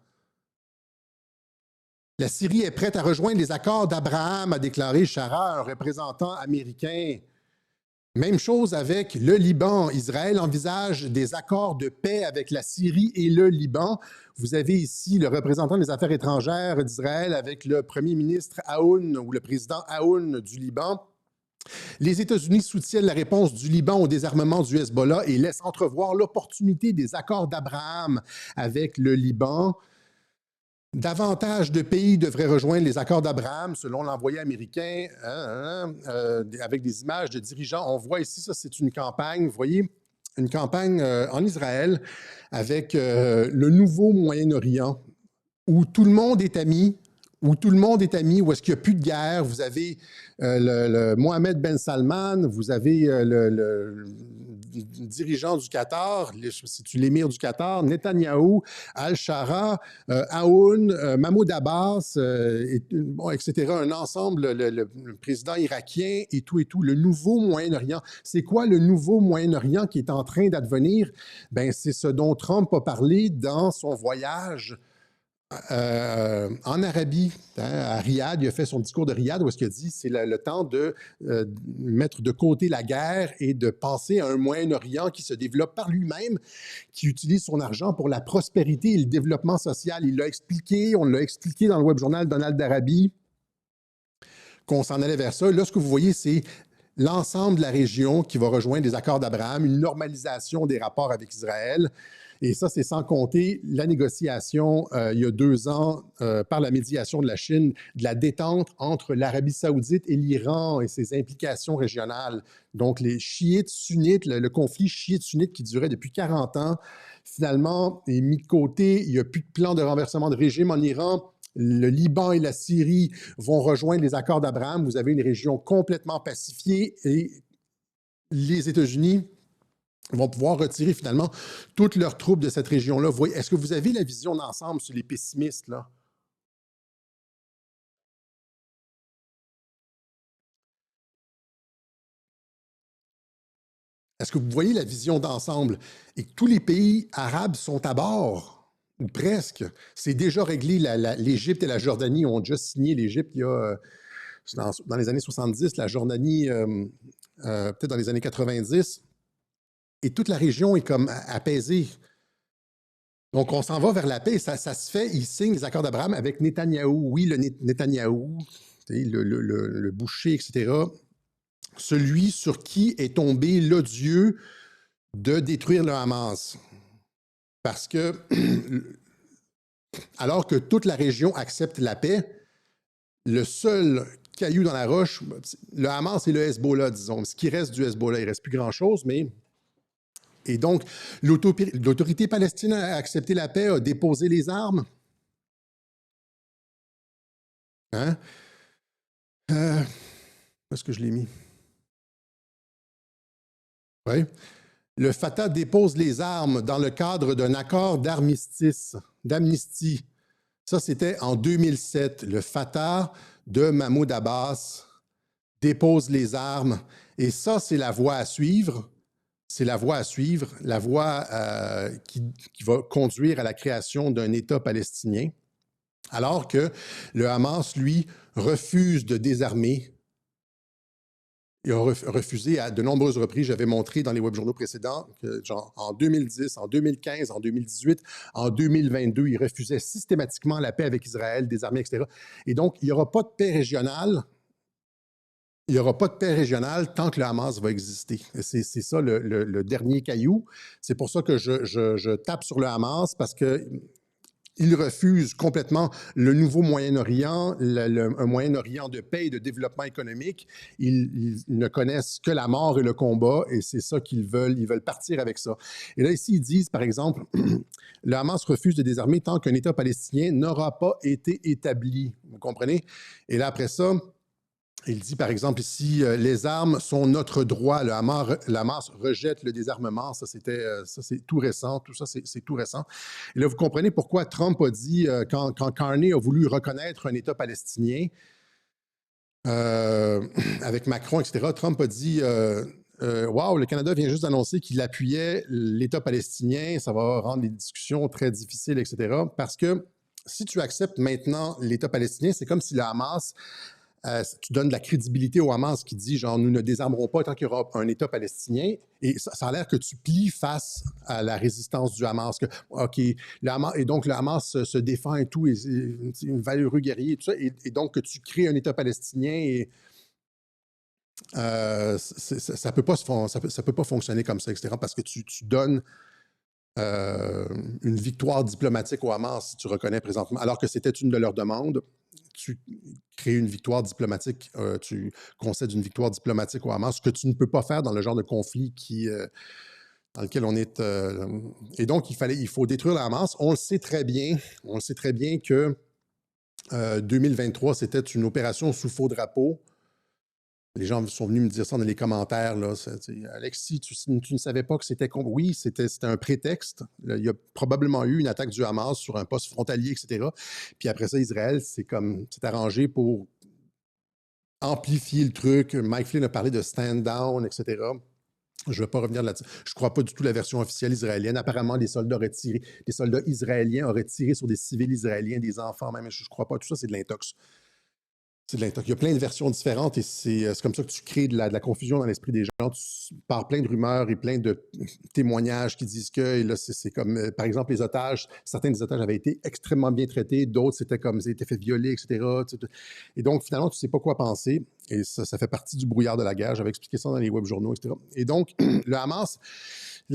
La Syrie est prête à rejoindre les accords d'Abraham, a déclaré Shara, un représentant américain. Même chose avec le Liban. Israël envisage des accords de paix avec la Syrie et le Liban. Vous avez ici le représentant des Affaires étrangères d'Israël avec le premier ministre Aoun ou le président Aoun du Liban. Les États-Unis soutiennent la réponse du Liban au désarmement du Hezbollah et laissent entrevoir l'opportunité des accords d'Abraham avec le Liban. Davantage de pays devraient rejoindre les accords d'Abraham, selon l'envoyé américain, avec des images de dirigeants. On voit ici, ça c'est une campagne, vous voyez, une campagne en Israël avec le nouveau Moyen-Orient, où tout le monde est ami, où est-ce qu'il n'y a plus de guerre. Vous avez le Mohamed Ben Salman, vous avez le dirigeant du Qatar, c'est l'émir du Qatar, Netanyahou, Al-Shara, Aoun, Mahmoud Abbas, etc. Un ensemble, le président irakien et tout, le nouveau Moyen-Orient. C'est quoi le nouveau Moyen-Orient qui est en train d'advenir? Ben, c'est ce dont Trump a parlé dans son voyage en Arabie, à Riyad. Il a fait son discours de Riyad où est-ce qu'il a dit c'est le temps de mettre de côté la guerre et de penser à un Moyen-Orient qui se développe par lui-même, qui utilise son argent pour la prospérité et le développement social. Il l'a expliqué, on l'a expliqué dans le web journal Donald Darabi, qu'on s'en allait vers ça. Là, ce que vous voyez, c'est l'ensemble de la région qui va rejoindre les accords d'Abraham, une normalisation des rapports avec Israël. Et ça, c'est sans compter la négociation, il y a 2 ans, par la médiation de la Chine, de la détente entre l'Arabie saoudite et l'Iran et ses implications régionales. Donc, les chiites, sunnites, le conflit chiite-sunnite qui durait depuis 40 ans, finalement, est mis de côté. Il n'y a plus de plan de renversement de régime en Iran. Le Liban et la Syrie vont rejoindre les accords d'Abraham. Vous avez une région complètement pacifiée et les États-Unis vont pouvoir retirer finalement toutes leurs troupes de cette région-là. Est-ce que vous avez la vision d'ensemble sur les pessimistes, là? Est-ce que vous voyez la vision d'ensemble? Et que tous les pays arabes sont à bord, ou presque. C'est déjà réglé. L'Égypte et la Jordanie ont déjà signé. L'Égypte, il y a, dans les années 70, la Jordanie, peut-être dans les années 90. Et toute la région est comme apaisée. Donc, on s'en va vers la paix. Ça se fait. Ils signent les accords d'Abraham avec Netanyahou. Oui, le Netanyahou, le boucher, etc. Celui sur qui est tombé l'odieux de détruire le Hamas. Parce que, alors que toute la région accepte la paix, le seul caillou dans la roche, le Hamas et le Hezbollah, disons. Ce qui reste du Hezbollah, il ne reste plus grand-chose, mais... Et donc, l'autorité palestinienne a accepté la paix, a déposé les armes. Hein? Où est-ce que je l'ai mis? Oui. Le Fatah dépose les armes dans le cadre d'un accord d'amnistie. Ça, c'était en 2007. Le Fatah de Mahmoud Abbas dépose les armes. Et ça, c'est la voie à suivre. C'est la voie à suivre, la voie qui va conduire à la création d'un État palestinien, alors que le Hamas, lui, refuse de désarmer. Il a refusé à de nombreuses reprises. J'avais montré dans les webjournaux précédents que, genre, en 2010, en 2015, en 2018, en 2022, il refusait systématiquement la paix avec Israël, désarmer, etc. Et donc, il n'y aura pas de paix régionale. Il n'y aura pas de paix régionale tant que le Hamas va exister. C'est ça le dernier caillou. C'est pour ça que je tape sur le Hamas, parce qu'il refuse complètement le nouveau Moyen-Orient, un Moyen-Orient de paix et de développement économique. Ils ne connaissent que la mort et le combat, et c'est ça qu'ils veulent. Ils veulent partir avec ça. Et là, ici, ils disent, par exemple, le Hamas refuse de désarmer tant qu'un État palestinien n'aura pas été établi. Vous comprenez? Et là, après ça, il dit, par exemple, ici, les armes sont notre droit. Le Hamas rejette le désarmement. Ça, c'est tout récent. Tout ça, c'est tout récent. Et là, vous comprenez pourquoi Trump a dit, quand Carney a voulu reconnaître un État palestinien, avec Macron, etc., Trump a dit, wow, le Canada vient juste d'annoncer qu'il appuyait l'État palestinien. Ça va rendre les discussions très difficiles, etc. Parce que si tu acceptes maintenant l'État palestinien, c'est comme si le Hamas tu donnes de la crédibilité au Hamas qui dit, genre, nous ne désarmerons pas tant qu'il y aura un État palestinien. Et ça a l'air que tu plies face à la résistance du Hamas. Que, OK, le Hamas, et donc le Hamas se défend et tout, et c'est un valeureux guerrier et tout ça. Et donc que tu crées un État palestinien et ça peut pas ça peut pas fonctionner comme ça, etc. Parce que tu donnes une victoire diplomatique au Hamas, si tu reconnais présentement, alors que c'était une de leurs demandes. Tu crées une victoire diplomatique, tu concèdes une victoire diplomatique au Hamas, ce que tu ne peux pas faire dans le genre de conflit dans lequel on est. Et donc, il faut détruire le Hamas. On le sait très bien que 2023, c'était une opération sous faux drapeau. Les gens sont venus me dire ça dans les commentaires. Là. Alexis, tu ne savais pas que c'était... Oui, c'était un prétexte. Il y a probablement eu une attaque du Hamas sur un poste frontalier, etc. Puis après ça, Israël s'est arrangé pour amplifier le truc. Mike Flynn a parlé de stand-down, etc. Je ne vais pas revenir là-dessus. Je ne crois pas du tout la version officielle israélienne. Apparemment, des soldats israéliens auraient tiré sur des civils israéliens, des enfants même. Je ne crois pas. Tout ça, c'est de l'intox. Il y a plein de versions différentes et c'est comme ça que tu crées de la confusion dans l'esprit des gens. Tu pars plein de rumeurs et plein de témoignages qui disent que, et là, c'est comme, par exemple, les otages, certains des otages avaient été extrêmement bien traités, d'autres, c'était comme, ils étaient fait violer, etc. Et donc, finalement, tu ne sais pas quoi penser et ça fait partie du brouillard de la guerre. J'avais expliqué ça dans les web journaux, etc. Et donc, le Hamas,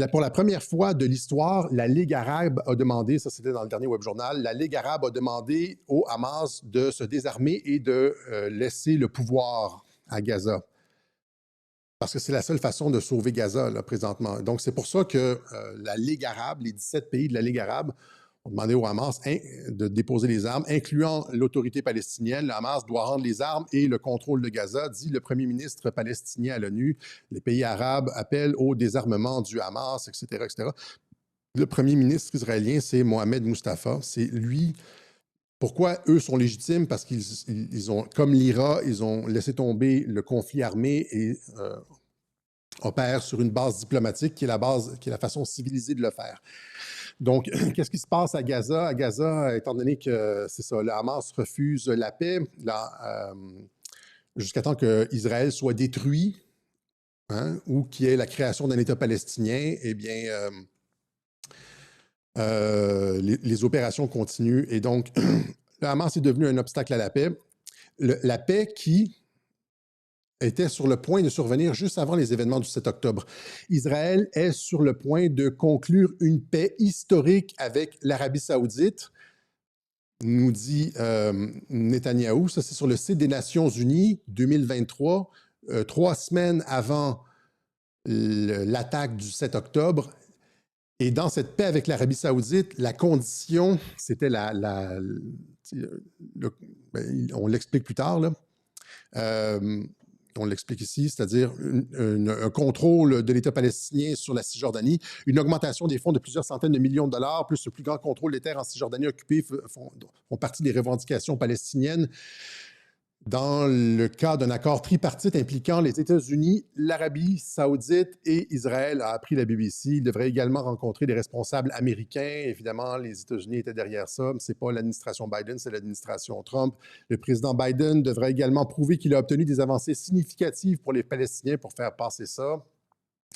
pour la première fois de l'histoire, la Ligue arabe a demandé, ça c'était dans le dernier web journal, la Ligue arabe a demandé au Hamas de se désarmer et de laisser le pouvoir à Gaza. Parce que c'est la seule façon de sauver Gaza, là, présentement. Donc, c'est pour ça que la Ligue arabe, les 17 pays de la Ligue arabe, ont demandé au Hamas de déposer les armes, incluant l'autorité palestinienne. Le Hamas doit rendre les armes et le contrôle de Gaza, dit le premier ministre palestinien à l'ONU. Les pays arabes appellent au désarmement du Hamas, etc., etc. Le premier ministre israélien, c'est Mohamed Mustafa. C'est lui. Pourquoi eux sont légitimes? Parce qu'ils ont, comme l'IRA, ils ont laissé tomber le conflit armé et opèrent sur une base diplomatique qui est la façon civilisée de le faire. Donc, qu'est-ce qui se passe à Gaza? À Gaza, étant donné que c'est ça, le Hamas refuse la paix, jusqu'à temps qu'Israël soit détruit, hein, ou qu'il y ait la création d'un État palestinien, eh bien, les opérations continuent. Et donc, le Hamas est devenu un obstacle à la paix. La paix qui était sur le point de survenir juste avant les événements du 7 octobre. Israël est sur le point de conclure une paix historique avec l'Arabie saoudite, nous dit Netanyahou. Ça, c'est sur le site des Nations unies, 2023, 3 semaines avant l'attaque du 7 octobre. Et dans cette paix avec l'Arabie saoudite, la condition, c'était on l'explique plus tard, là. On l'explique ici, c'est-à-dire un contrôle de l'État palestinien sur la Cisjordanie, une augmentation des fonds de plusieurs centaines de millions de dollars, plus le plus grand contrôle des terres en Cisjordanie occupées font partie des revendications palestiniennes. Dans le cas d'un accord tripartite impliquant les États-Unis, l'Arabie saoudite et Israël, a appris la BBC. Il devrait également rencontrer des responsables américains. Évidemment, les États-Unis étaient derrière ça. Ce n'est pas l'administration Biden, c'est l'administration Trump. Le président Biden devrait également prouver qu'il a obtenu des avancées significatives pour les Palestiniens pour faire passer ça.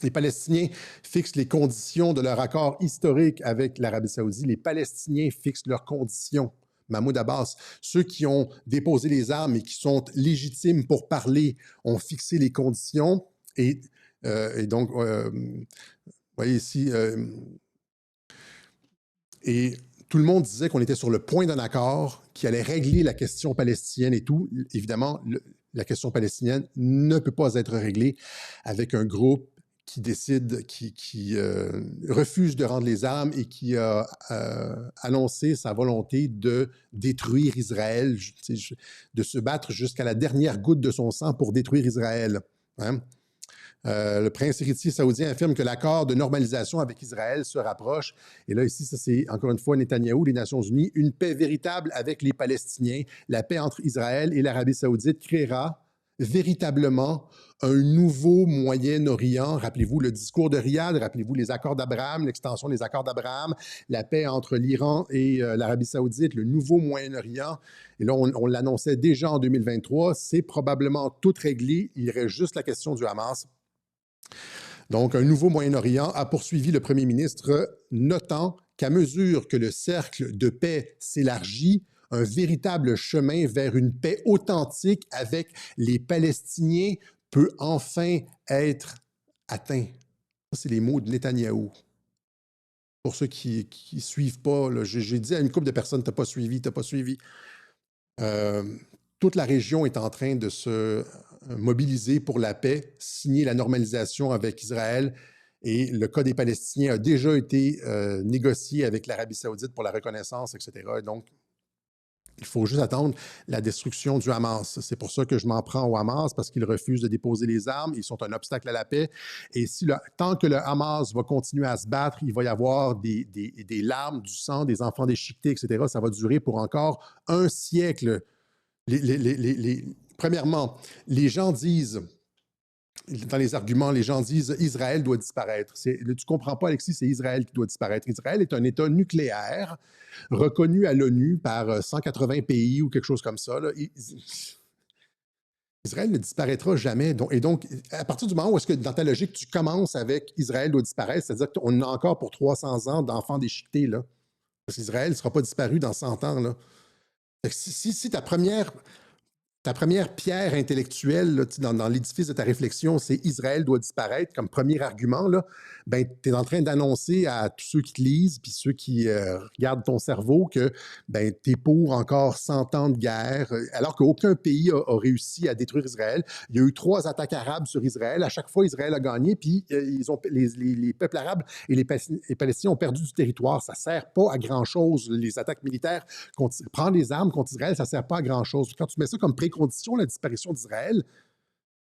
Les Palestiniens fixent les conditions de leur accord historique avec l'Arabie saoudite. Les Palestiniens fixent leurs conditions. Mahmoud Abbas, ceux qui ont déposé les armes et qui sont légitimes pour parler ont fixé les conditions. Et donc, vous voyez ici, et tout le monde disait qu'on était sur le point d'un accord qui allait régler la question palestinienne et tout. Évidemment, la question palestinienne ne peut pas être réglée avec un groupe qui décide, qui refuse de rendre les armes et qui a annoncé sa volonté de détruire Israël, de se battre jusqu'à la dernière goutte de son sang pour détruire Israël. Hein? Le prince héritier saoudien affirme que l'accord de normalisation avec Israël se rapproche. Et là, ici, ça c'est encore une fois Netanyahou, les Nations unies, une paix véritable avec les Palestiniens. La paix entre Israël et l'Arabie saoudite créera véritablement un nouveau Moyen-Orient. Rappelez-vous le discours de Riyad, rappelez-vous les accords d'Abraham, l'extension des accords d'Abraham, la paix entre l'Iran et l'Arabie saoudite, le nouveau Moyen-Orient. Et là, on l'annonçait déjà en 2023, c'est probablement tout réglé, il reste juste la question du Hamas. Donc, un nouveau Moyen-Orient a poursuivi le premier ministre, notant qu'à mesure que le cercle de paix s'élargit, un véritable chemin vers une paix authentique avec les Palestiniens peut enfin être atteint. Ça, c'est les mots de Netanyahou. Pour ceux qui ne suivent pas, j'ai dit à une couple de personnes, t'as pas suivi. Euh, Toute la région est en train de se mobiliser pour la paix, signer la normalisation avec Israël. Et le cas des Palestiniens a déjà été négocié avec l'Arabie saoudite pour la reconnaissance, etc. Et donc, il faut juste attendre la destruction du Hamas. C'est pour ça que je m'en prends au Hamas, parce qu'ils refusent de déposer les armes. Ils sont un obstacle à la paix. Et tant que le Hamas va continuer à se battre, il va y avoir des larmes, du sang, des enfants déchiquetés, etc. Ça va durer pour encore un siècle. Premièrement, les gens disent, dans les arguments, les gens disent Israël doit disparaître. Tu ne comprends pas, Alexis, c'est Israël qui doit disparaître. Israël est un État nucléaire reconnu à l'ONU par 180 pays ou quelque chose comme ça. Là. Israël ne disparaîtra jamais. Et donc, à partir du moment où est-ce que dans ta logique, tu commences avec Israël doit disparaître, c'est-à-dire qu'on a encore pour 300 ans d'enfants déchiquetés, là. Parce qu'Israël ne sera pas disparu dans 100 ans, là. Si ta première pierre intellectuelle là, dans l'édifice de ta réflexion, c'est Israël doit disparaître comme premier argument, là, ben, tu es en train d'annoncer à tous ceux qui te lisent puis ceux qui regardent ton cerveau que ben, tu es pour encore 100 ans de guerre, alors qu'aucun pays a réussi à détruire Israël. Il y a eu 3 attaques arabes sur Israël. À chaque fois, Israël a gagné, puis les peuples arabes et les Palestiniens ont perdu du territoire. Ça ne sert pas à grand-chose, les attaques militaires. Prendre les armes contre Israël, ça ne sert pas à grand-chose. Quand tu mets ça comme précondition, la disparition d'Israël,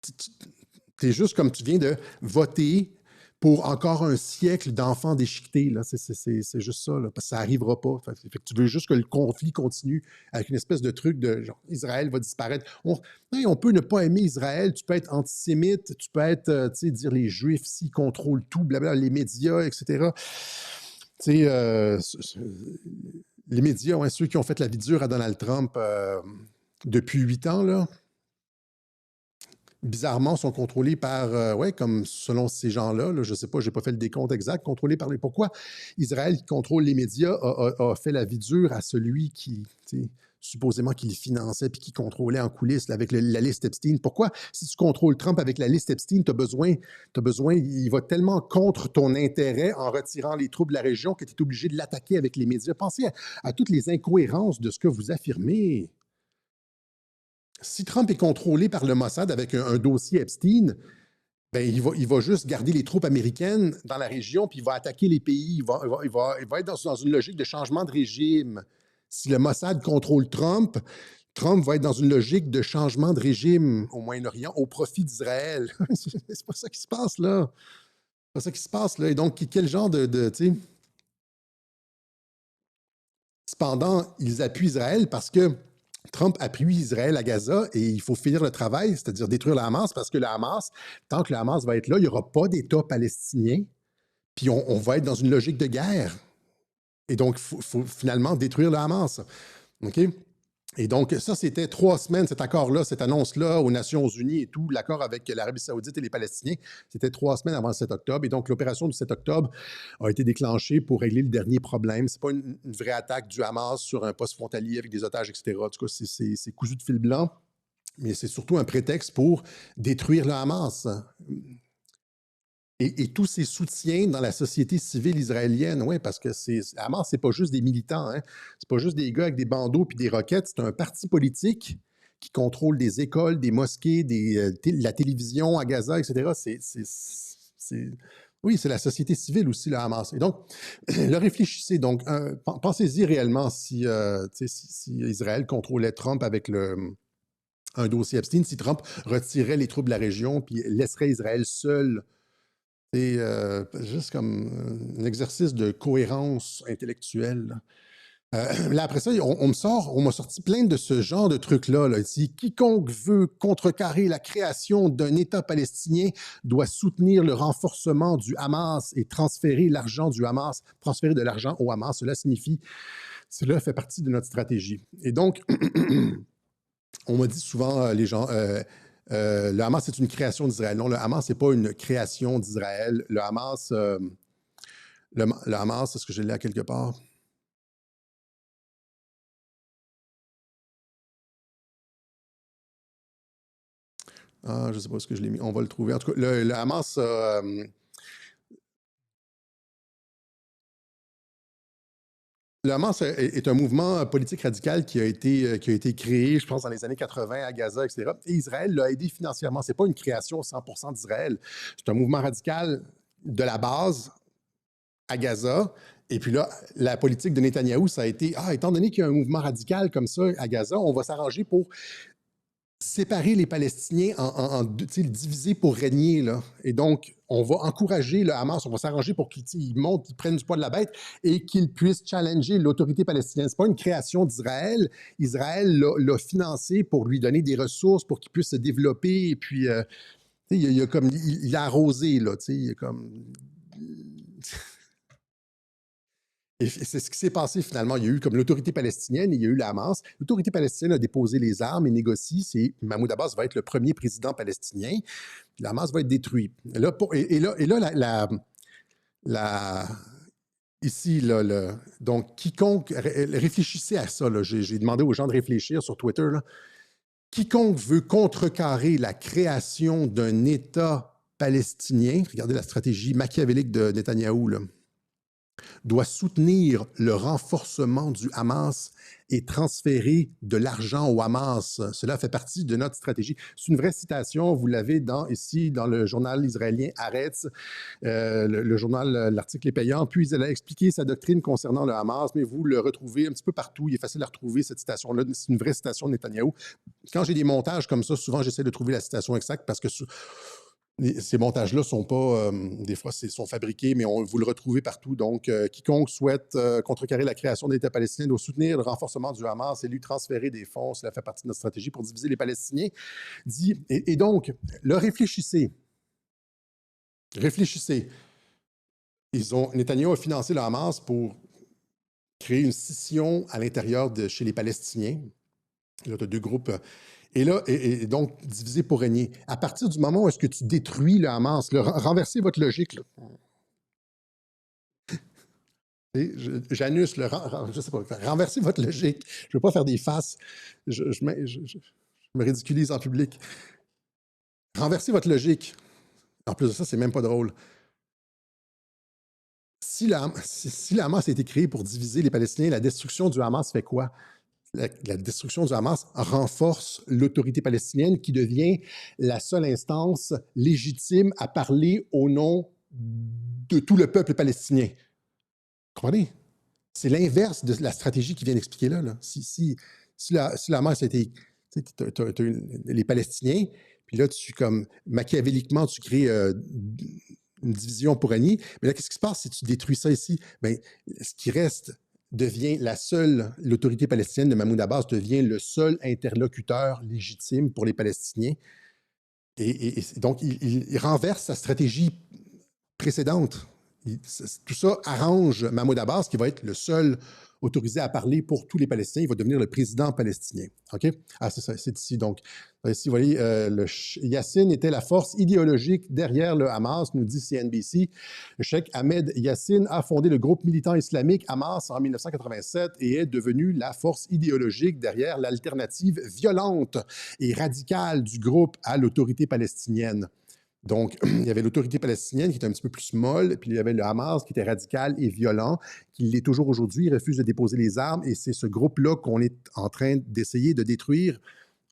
tu es juste comme tu viens de voter pour encore un siècle d'enfants déchiquetés. C'est juste ça, là, parce que ça n'arrivera pas. Fait que tu veux juste que le conflit continue avec une espèce de truc de genre Israël va disparaître. On peut ne pas aimer Israël, tu peux être antisémite, tu peux être, dire les Juifs s'ils contrôlent tout, blablabla, les médias, etc. Les médias, ouais, ceux qui ont fait la vie dure à Donald Trump depuis 8 ans, là, bizarrement, sont contrôlés par, ouais, comme selon ces gens-là, là, je ne sais pas, je n'ai pas fait le décompte exact, contrôlés par les. Pourquoi Israël, qui contrôle les médias, a fait la vie dure à celui qui, supposément, qui le finançait puis qui contrôlait en coulisses là, avec la liste Epstein? Pourquoi, si tu contrôles Trump avec la liste Epstein, tu as besoin, il va tellement contre ton intérêt en retirant les troupes de la région que tu es obligé de l'attaquer avec les médias. Pensez à toutes les incohérences de ce que vous affirmez. Si Trump est contrôlé par le Mossad avec un dossier Epstein, ben, il va juste garder les troupes américaines dans la région, puis il va attaquer les pays. Il va être dans une logique de changement de régime. Si le Mossad contrôle Trump, Trump va être dans une logique de changement de régime au Moyen-Orient au profit d'Israël. C'est pas ça qui se passe là. C'est pas ça qui se passe là. Et donc, quel genre tu sais. Cependant, ils appuient Israël parce que Trump appuie Israël à Gaza et il faut finir le travail, c'est-à-dire détruire le Hamas, parce que le Hamas, tant que le Hamas va être là, il n'y aura pas d'État palestinien, puis on va être dans une logique de guerre. Et donc, il faut finalement détruire le Hamas. OK? Et donc, ça, c'était 3 semaines, cet accord-là, cette annonce-là aux Nations Unies et tout, l'accord avec l'Arabie saoudite et les Palestiniens, c'était 3 semaines avant le 7 octobre. Et donc, l'opération du 7 octobre a été déclenchée pour régler le dernier problème. Ce n'est pas une vraie attaque du Hamas sur un poste frontalier avec des otages, etc. En tout cas, c'est cousu de fil blanc, mais c'est surtout un prétexte pour détruire le Hamas. Et tous ces soutiens dans la société civile israélienne, oui, parce que Hamas, c'est pas juste des militants, hein. C'est pas juste des gars avec des bandeaux puis des roquettes, c'est un parti politique qui contrôle des écoles, des mosquées, la télévision à Gaza, etc. Oui, c'est la société civile aussi, le Hamas. Et donc, le réfléchissez. Donc, pensez-y réellement si Israël contrôlait Trump avec un dossier Epstein, si Trump retirait les troupes de la région puis laisserait Israël seul. C'est juste comme un exercice de cohérence intellectuelle. Là, après ça, on m'a sorti plein de ce genre de trucs-là. Là. Il dit, quiconque veut contrecarrer la création d'un État palestinien doit soutenir le renforcement du Hamas et transférer l'argent du Hamas, transférer de l'argent au Hamas. Cela fait partie de notre stratégie. Et donc, on m'a dit souvent, les gens, le Hamas, c'est une création d'Israël. Non, le Hamas, c'est pas une création d'Israël. Le Hamas, est-ce que je l'ai à quelque part? Ah, je ne sais pas où est-ce que je l'ai mis. On va le trouver. En tout cas, le Hamas, le Hamas est un mouvement politique radical qui a été créé, je pense, dans les années 80 à Gaza, etc. Et Israël l'a aidé financièrement. Ce n'est pas une création 100% d'Israël. C'est un mouvement radical de la base à Gaza. Et puis là, la politique de Netanyahou, ça a été, étant donné qu'il y a un mouvement radical comme ça à Gaza, on va s'arranger pour séparer les Palestiniens le diviser pour régner. Là. Et donc, on va encourager le Hamas, on va s'arranger pour qu'ils montent, ils prennent du poids de la bête et qu'ils puissent challenger l'autorité palestinienne. Ce n'est pas une création d'Israël. Israël l'a financé pour lui donner des ressources, pour qu'il puisse se développer. Et puis, il a arrosé, là, il a comme... Et c'est ce qui s'est passé finalement. Il y a eu comme l'autorité palestinienne et il y a eu le Hamas. L'autorité palestinienne a déposé les armes et négocie. Mahmoud Abbas va être le premier président palestinien. Le Hamas va être détruit. Ici, donc, quiconque, réfléchissez à ça. J'ai demandé aux gens de réfléchir sur Twitter. Là. Quiconque veut contrecarrer la création d'un État palestinien, regardez la stratégie machiavélique de Netanyahou, là, doit soutenir le renforcement du Hamas et transférer de l'argent au Hamas. Cela fait partie de notre stratégie. C'est une vraie citation, vous l'avez ici dans le journal israélien Haaretz, le journal, l'article est payant, puis elle a expliqué sa doctrine concernant le Hamas, mais vous le retrouvez un petit peu partout, il est facile à retrouver cette citation-là, c'est une vraie citation de Netanyahou. Quand j'ai des montages comme ça, souvent j'essaie de trouver la citation exacte parce que ces montages-là sont pas, des fois, sont fabriqués, mais vous le retrouvez partout. Donc, quiconque souhaite contrecarrer la création d'État palestinien doit soutenir le renforcement du Hamas et lui transférer des fonds. Cela fait partie de notre stratégie pour diviser les Palestiniens. Et donc, là, réfléchissez. Réfléchissez. Netanyahou a financé le Hamas pour créer une scission à l'intérieur chez les Palestiniens. Là, tu as deux groupes. Et là, et donc, diviser pour régner. À partir du moment où est-ce que tu détruis le Hamas, renversez votre logique. Là. Janus, je sais pas, renversez votre logique. Je ne veux pas faire des faces. Je me ridiculise en public. Renversez votre logique. En plus de ça, c'est même pas drôle. Si le Hamas a été créé pour diviser les Palestiniens, la destruction du Hamas fait quoi? La destruction du Hamas renforce l'autorité palestinienne qui devient la seule instance légitime à parler au nom de tout le peuple palestinien. Comprenez? C'est l'inverse de la stratégie qui vient d'expliquer là. Si le Hamas a été... les Palestiniens, puis là, comme machiavéliquement, tu crées une division pour régner. Mais là, qu'est-ce qui se passe si tu détruis ça ici? Bien, ce qui reste devient l'autorité palestinienne de Mahmoud Abbas devient le seul interlocuteur légitime pour les Palestiniens. Et donc, il renverse sa stratégie précédente. Tout ça arrange Mahmoud Abbas, qui va être le seul autorisé à parler pour tous les Palestiniens. Il va devenir le président palestinien. OK? Ah, c'est ça, c'est ici. Donc, ici, vous voyez, Yassine était la force idéologique derrière le Hamas, nous dit CNBC. Le cheikh Ahmed Yassine a fondé le groupe militant islamique Hamas en 1987 et est devenu la force idéologique derrière l'alternative violente et radicale du groupe à l'autorité palestinienne. Donc, il y avait l'autorité palestinienne qui était un petit peu plus molle, puis il y avait le Hamas qui était radical et violent, qui l'est toujours aujourd'hui, il refuse de déposer les armes, et c'est ce groupe-là qu'on est en train d'essayer de détruire,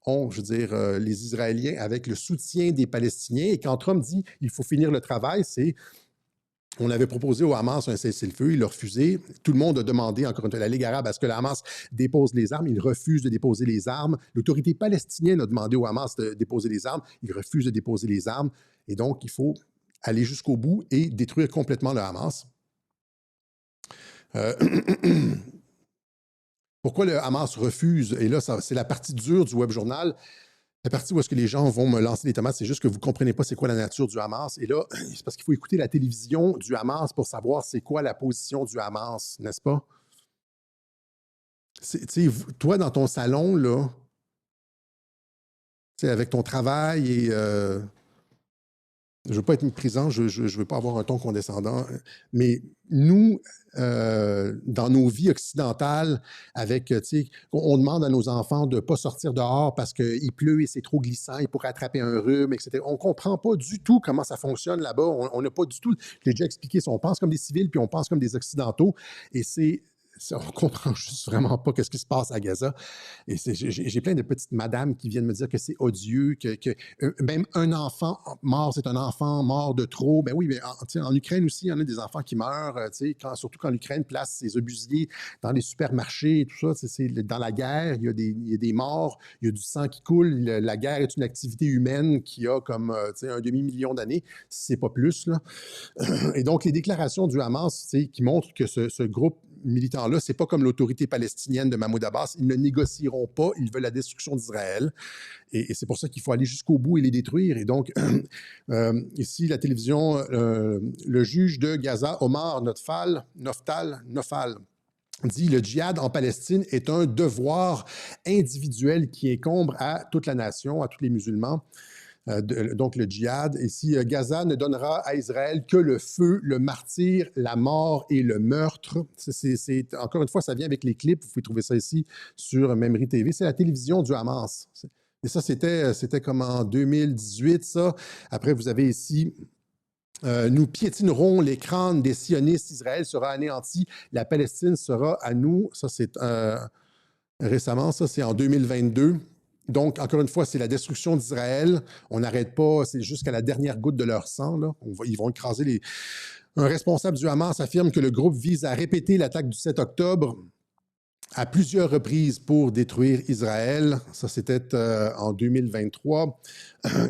les Israéliens, avec le soutien des Palestiniens. Et quand Trump dit « il faut finir le travail », on avait proposé au Hamas un cessez-le-feu, il a refusé. Tout le monde a demandé, encore une fois, la Ligue arabe, à ce que le Hamas dépose les armes. Il refuse de déposer les armes. L'autorité palestinienne a demandé au Hamas de déposer les armes. Il refuse de déposer les armes. Et donc, il faut aller jusqu'au bout et détruire complètement le Hamas. Pourquoi le Hamas refuse? Et là, c'est la partie dure du web journal. La partie où est-ce que les gens vont me lancer des tomates, c'est juste que vous ne comprenez pas c'est quoi la nature du Hamas. Et là, c'est parce qu'il faut écouter la télévision du Hamas pour savoir c'est quoi la position du Hamas, n'est-ce pas? Toi, dans ton salon, là, avec ton travail et je ne veux pas être méprisant, je ne veux pas avoir un ton condescendant, mais nous, dans nos vies occidentales, on demande à nos enfants de ne pas sortir dehors parce qu'il pleut et c'est trop glissant, ils pourraient attraper un rhume, etc. On ne comprend pas du tout comment ça fonctionne là-bas. On n'a pas du tout, je l'ai déjà expliqué, on pense comme des civils puis on pense comme des Occidentaux et on ne comprend juste vraiment pas ce qui se passe à Gaza. Et j'ai plein de petites madames qui viennent me dire que c'est odieux, que même un enfant mort, c'est un enfant mort de trop. Ben oui, mais en Ukraine aussi, il y en a des enfants qui meurent, surtout quand l'Ukraine place ses obusiers dans les supermarchés et tout ça. Dans la guerre, il y a des morts, il y a du sang qui coule. La guerre est une activité humaine qui a comme un demi-million d'années, si c'est pas plus. Là. Et donc, les déclarations du Hamas qui montrent que ce groupe militant-là, c'est pas comme l'autorité palestinienne de Mahmoud Abbas. Ils ne négocieront pas, ils veulent la destruction d'Israël. Et c'est pour ça qu'il faut aller jusqu'au bout et les détruire. Et donc, ici, la télévision, le juge de Gaza, Omar Nofal, dit « Le djihad en Palestine est un devoir individuel qui incombe à toute la nation, à tous les musulmans. » Donc, le djihad. Ici, Gaza ne donnera à Israël que le feu, le martyre, la mort et le meurtre. Encore une fois, ça vient avec les clips. Vous pouvez trouver ça ici sur Memory TV. C'est la télévision du Hamas. Et ça, c'était comme en 2018, ça. Après, vous avez ici... nous piétinerons les crânes des sionistes. Israël sera anéanti. La Palestine sera à nous. Ça, c'est récemment. Ça, c'est en 2022. Donc, encore une fois, c'est la destruction d'Israël. On n'arrête pas, c'est jusqu'à la dernière goutte de leur sang. Là. Ils vont écraser les... Un responsable du Hamas affirme que le groupe vise à répéter l'attaque du 7 octobre à plusieurs reprises pour détruire Israël. Ça, c'était en 2023.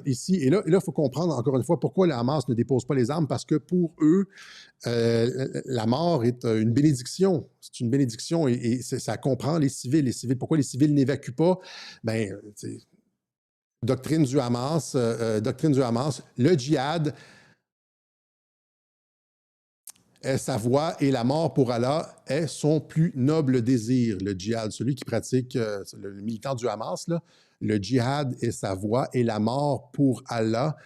Ici, et là, il faut comprendre encore une fois pourquoi le Hamas ne dépose pas les armes, parce que pour eux, la mort est une bénédiction. C'est une bénédiction et ça comprend les civils. Pourquoi les civils n'évacuent pas? Ben, doctrine du Hamas, le djihad est sa voie et la mort pour Allah est son plus noble désir. Le djihad, celui qui pratique, le militant du Hamas, là, le djihad est sa voie et la mort pour Allah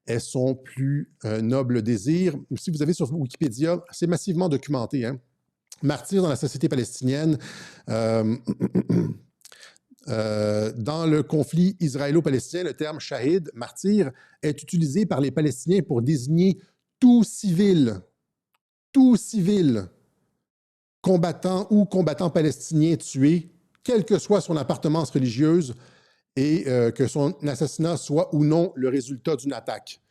est son plus noble désir. Si vous avez sur Wikipédia, c'est massivement documenté. Hein? Martyrs dans la société palestinienne. Dans le conflit israélo-palestinien, le terme shahid, martyr, est utilisé par les Palestiniens pour désigner tout civil, combattant ou combattant palestinien tué, quelle que soit son appartenance religieuse, et que son assassinat soit ou non le résultat d'une attaque.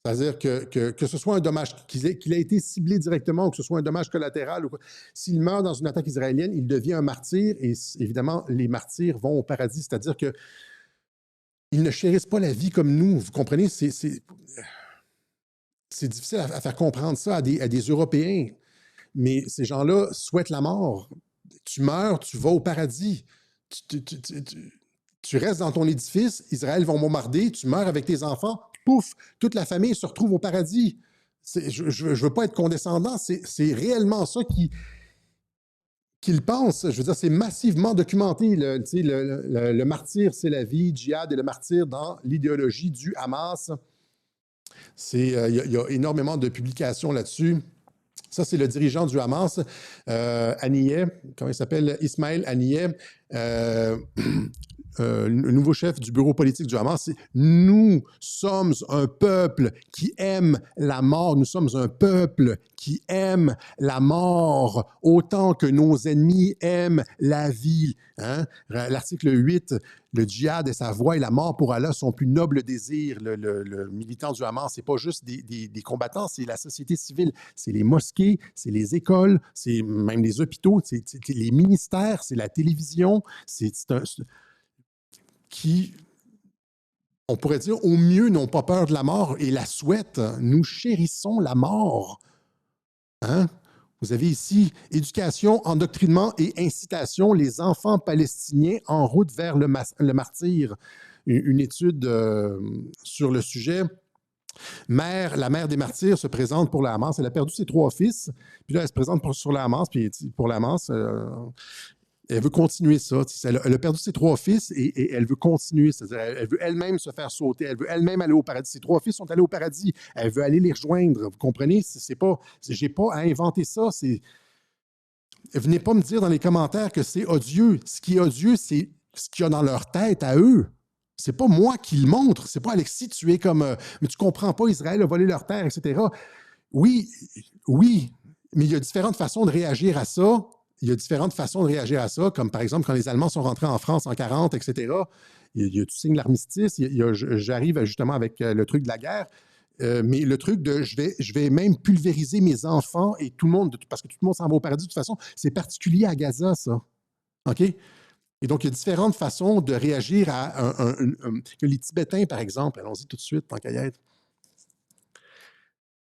C'est-à-dire que ce soit un dommage, qu'il a été ciblé directement ou que ce soit un dommage collatéral, s'il meurt dans une attaque israélienne, il devient un martyr et évidemment, les martyrs vont au paradis. C'est-à-dire qu'ils ne chérissent pas la vie comme nous. Vous comprenez? C'est difficile à faire comprendre ça à des Européens. Mais ces gens-là souhaitent la mort. Tu meurs, tu vas au paradis. Tu restes dans ton édifice, Israël vont bombarder, tu meurs avec tes enfants, pouf, toute la famille se retrouve au paradis. Je ne veux pas être condescendant, c'est réellement ça qu'ils pensent. Je veux dire, c'est massivement documenté. Le martyr, c'est la vie, djihad et le martyr dans l'idéologie du Hamas. Il y a énormément de publications là-dessus. Ça, c'est le dirigeant du Hamas, Haniyeh, comment il s'appelle? Ismaël Haniyeh, le nouveau chef du bureau politique du Hamas. Nous sommes un peuple qui aime la mort. Nous sommes un peuple qui aime la mort autant que nos ennemis aiment la vie. Hein? L'article 8, le djihad et sa voie et la mort pour Allah sont plus nobles désirs. Le militant du Hamas, c'est pas juste des combattants, c'est la société civile. C'est les mosquées, c'est les écoles, c'est même les hôpitaux, c'est les ministères, c'est la télévision. Qui, on pourrait dire, au mieux, n'ont pas peur de la mort et la souhaitent. Nous chérissons la mort. Hein? Vous avez ici éducation, endoctrinement et incitation, les enfants palestiniens en route vers le martyre. Une étude sur le sujet. La mère des martyrs se présente pour la Hamas. Elle a perdu ses 3 fils. Puis là, elle se présente sur la Hamas. Puis pour la Hamas, elle veut continuer ça. Elle a perdu ses 3 fils et elle veut continuer. C'est-à-dire, elle veut elle-même se faire sauter. Elle veut elle-même aller au paradis. Ses 3 fils sont allés au paradis. Elle veut aller les rejoindre. Vous comprenez? J'ai pas à inventer ça. Venez pas me dire dans les commentaires que c'est odieux. Ce qui est odieux, c'est ce qu'il y a dans leur tête à eux. C'est pas moi qui le montre. C'est pas Alexis, tu es comme... mais tu comprends pas, Israël a volé leur terre, etc. Oui, mais il y a différentes façons de réagir à ça. Comme par exemple quand les Allemands sont rentrés en France en 1940, etc. Tu signes l'armistice. J'arrive justement avec le truc de la guerre. Mais le truc de je vais même pulvériser mes enfants et tout le monde, parce que tout le monde s'en va au paradis de toute façon, c'est particulier à Gaza, ça. OK? Et donc, il y a différentes façons de réagir à les Tibétains, par exemple. Allons-y tout de suite, tant qu'à y être.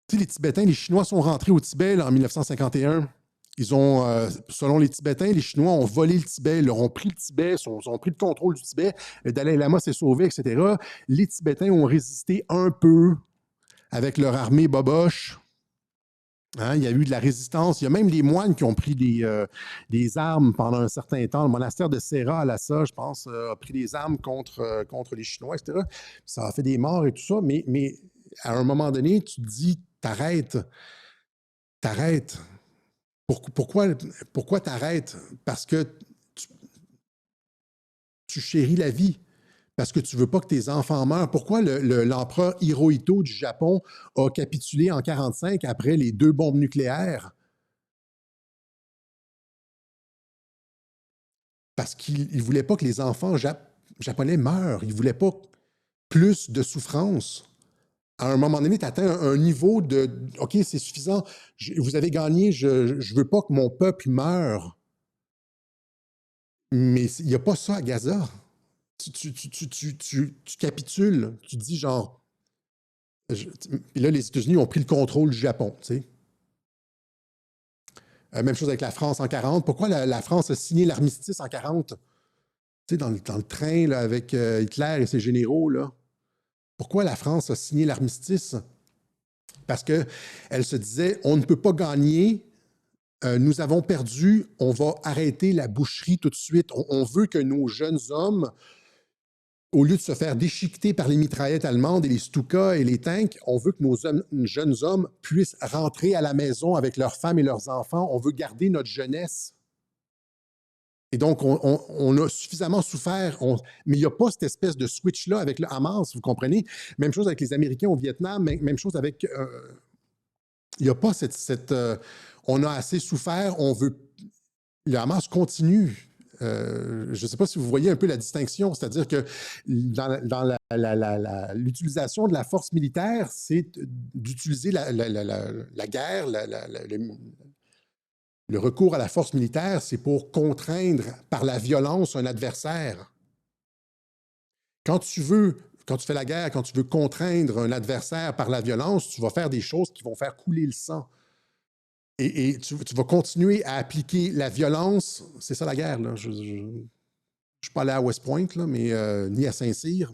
Tu sais, les Tibétains, les Chinois sont rentrés au Tibet là, en 1951. Ils ont, selon les Tibétains, les Chinois ont volé le Tibet, ils leur ont pris le Tibet, ont pris le contrôle du Tibet. Le Dalai Lama s'est sauvé, etc. Les Tibétains ont résisté un peu avec leur armée boboche. Hein, il y a eu de la résistance. Il y a même les moines qui ont pris des armes pendant un certain temps. Le monastère de Serra à Lhasa, je pense, a pris des armes contre les Chinois, etc. Ça a fait des morts et tout ça. Mais à un moment donné, tu te dis, t'arrêtes. Pourquoi t'arrêtes? Parce que tu chéris la vie. Parce que tu ne veux pas que tes enfants meurent. Pourquoi l'empereur Hirohito du Japon a capitulé en 1945 après les 2 bombes nucléaires? Parce qu'il ne voulait pas que les enfants japonais meurent. Il ne voulait pas plus de souffrance. À un moment donné, tu atteins un niveau de « OK, c'est suffisant, vous avez gagné, je ne veux pas que mon peuple meure. » Mais il n'y a pas ça à Gaza. Tu capitules, tu dis genre... Puis là, les États-Unis ont pris le contrôle du Japon, tu sais. Même chose avec la France en 1940. Pourquoi la France a signé l'armistice en 1940? Tu sais, dans le train là, avec Hitler et ses généraux, là. Pourquoi la France a signé l'armistice? Parce qu'elle se disait, on ne peut pas gagner, nous avons perdu, on va arrêter la boucherie tout de suite. On veut que nos jeunes hommes, au lieu de se faire déchiqueter par les mitraillettes allemandes et les Stuka et les tanks, on veut que nos jeunes hommes puissent rentrer à la maison avec leurs femmes et leurs enfants. On veut garder notre jeunesse. Et donc, on a suffisamment souffert, mais il n'y a pas cette espèce de switch-là avec le Hamas, vous comprenez? Même chose avec les Américains au Vietnam, même chose avec... il n'y a pas on a assez souffert, on veut... Le Hamas continue. Je ne sais pas si vous voyez un peu la distinction, c'est-à-dire que dans l'utilisation de la force militaire, c'est d'utiliser la guerre, le recours à la force militaire, c'est pour contraindre par la violence un adversaire. Quand tu fais la guerre, quand tu veux contraindre un adversaire par la violence, tu vas faire des choses qui vont faire couler le sang. Et tu vas continuer à appliquer la violence. C'est ça la guerre, là. Je ne suis pas allé à West Point, là, mais, ni à Saint-Cyr.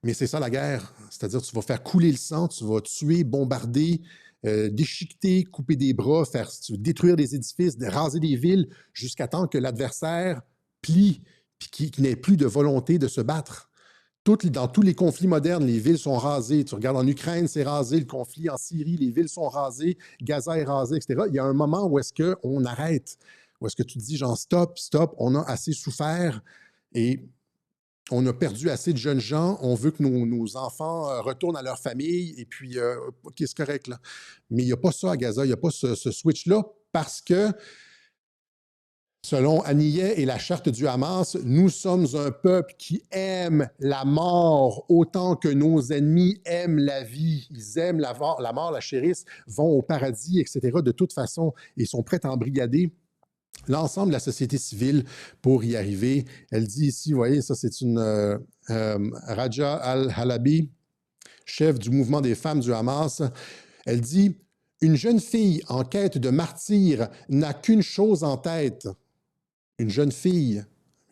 Mais c'est ça la guerre. C'est-à-dire tu vas faire couler le sang, tu vas tuer, bombarder, déchiqueter, couper des bras, détruire des édifices, raser des villes, jusqu'à temps que l'adversaire plie, puis qu'il n'ait plus de volonté de se battre. Dans tous les conflits modernes, les villes sont rasées. Tu regardes en Ukraine, c'est rasé. Le conflit en Syrie, les villes sont rasées. Gaza est rasé, etc. Il y a un moment où est-ce qu'on arrête, où est-ce que tu te dis genre stop, on a assez souffert et on a perdu assez de jeunes gens. On veut que nos enfants retournent à leur famille et puis, OK, c'est correct, là. Mais il n'y a pas ça à Gaza, il n'y a pas ce switch-là parce que selon Haniyeh et la charte du Hamas, nous sommes un peuple qui aime la mort autant que nos ennemis aiment la vie. Ils aiment la mort, la chérissent, vont au paradis, etc. De toute façon, ils sont prêts à embrigader l'ensemble de la société civile pour y arriver. Elle dit ici, vous voyez, ça c'est une Raja al-Halabi, chef du mouvement des femmes du Hamas. Elle dit Une jeune fille en quête de martyr n'a qu'une chose en tête. Une jeune fille.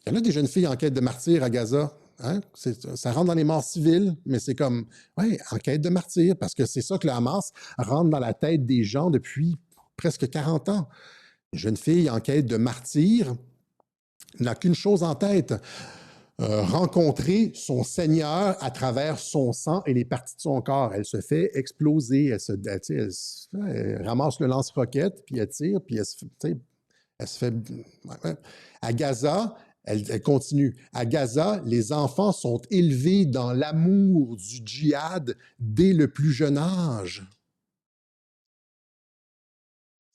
Il y en a des jeunes filles en quête de martyr à Gaza. Hein? Ça rentre dans les morts civiles, mais c'est comme, ouais, en quête de martyr, parce que c'est ça que le Hamas rentre dans la tête des gens depuis presque 40 ans. Une jeune fille en quête de martyr n'a qu'une chose en tête. Rencontrer son Seigneur à travers son sang et les parties de son corps. Elle se fait exploser, elle ramasse le lance-roquette, puis elle tire, puis elle se fait... Ouais. À Gaza, elle continue. À Gaza, les enfants sont élevés dans l'amour du djihad dès le plus jeune âge.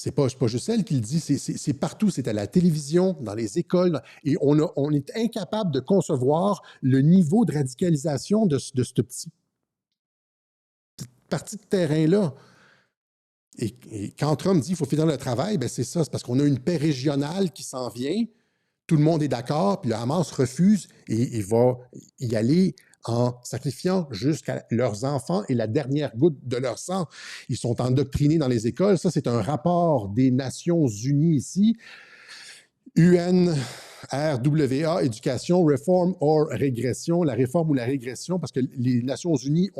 C'est pas juste elle qui le dit, c'est partout, c'est à la télévision, dans les écoles, et on est incapable de concevoir le niveau de radicalisation de cette petite partie de terrain-là. Et quand Trump dit qu'il faut finir le travail, ben c'est ça, c'est parce qu'on a une paix régionale qui s'en vient, tout le monde est d'accord, puis le Hamas refuse et il va y aller en sacrifiant jusqu'à leurs enfants et la dernière goutte de leur sang. Ils sont endoctrinés dans les écoles. Ça, c'est un rapport des Nations Unies ici. UNRWA, éducation, réforme or régression, la réforme ou la régression, parce que les Nations Unies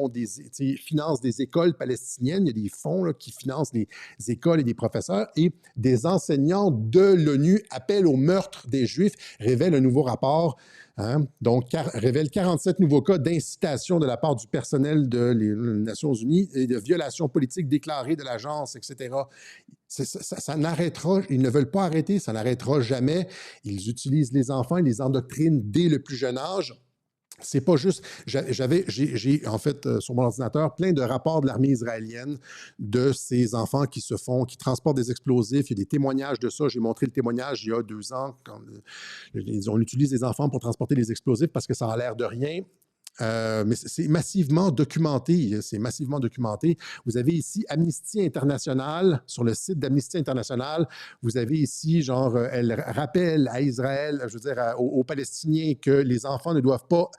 financent des écoles palestiniennes, il y a des fonds là, qui financent des écoles et des professeurs, et des enseignants de l'ONU appellent au meurtre des Juifs, révèle un nouveau rapport. Hein? Donc, révèle 47 nouveaux cas d'incitation de la part du personnel des Nations Unies et de violations politiques déclarées de l'agence, etc. Ça n'arrêtera, ils ne veulent pas arrêter, ça n'arrêtera jamais. Ils utilisent les enfants, ils les endoctrinent dès le plus jeune âge. C'est pas juste. J'ai en fait sur mon ordinateur plein de rapports de l'armée israélienne de ces enfants qui transportent des explosifs. Il y a des témoignages de ça. J'ai montré le témoignage il y a 2 ans. On utilise des enfants pour transporter des explosifs parce que ça a l'air de rien. Mais c'est massivement documenté. C'est massivement documenté. Vous avez ici Amnesty International, sur le site d'Amnesty International. Vous avez ici, elle rappelle à Israël, je veux dire, aux Palestiniens que les enfants ne doivent pas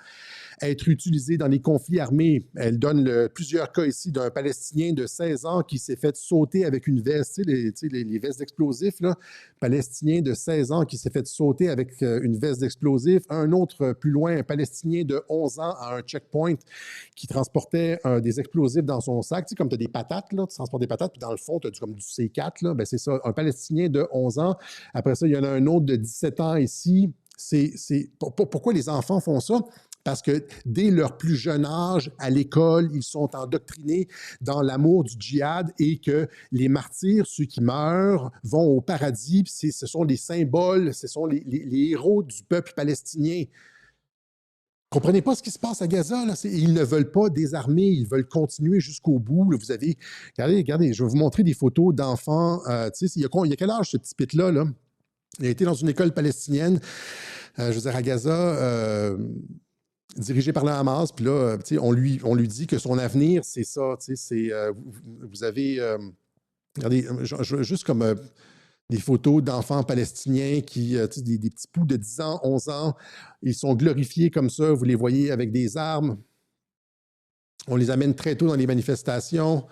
être utilisés dans les conflits armés. Elle donne plusieurs cas ici d'un Palestinien de 16 ans qui s'est fait sauter avec une veste, les vestes d'explosifs, là. Palestinien de 16 ans qui s'est fait sauter avec une veste d'explosifs. Un autre plus loin, un Palestinien de 11 ans à un checkpoint qui transportait des explosifs dans son sac. Tu sais, comme tu as des patates, là, tu transportes des patates, puis dans le fond, tu as comme du C4, là, ben c'est ça, un Palestinien de 11 ans. Après ça, il y en a un autre de 17 ans ici. Pourquoi les enfants font ça? Parce que dès leur plus jeune âge, à l'école, ils sont endoctrinés dans l'amour du djihad et que les martyrs, ceux qui meurent, vont au paradis. Ce sont les symboles, ce sont les héros du peuple palestinien. Comprenez pas ce qui se passe à Gaza, là. Ils ne veulent pas désarmer, ils veulent continuer jusqu'au bout. Là, vous avez, regardez, je vais vous montrer des photos d'enfants. Il y a quel âge ce petit pit-là, là? Il a été dans une école palestinienne, je veux dire, à Gaza, dirigé par le Hamas, puis là, on lui dit que son avenir, c'est ça, vous avez, regardez, juste comme des photos d'enfants palestiniens qui, des petits poux de 10 ans, 11 ans, ils sont glorifiés comme ça, vous les voyez avec des armes, on les amène très tôt dans les manifestations.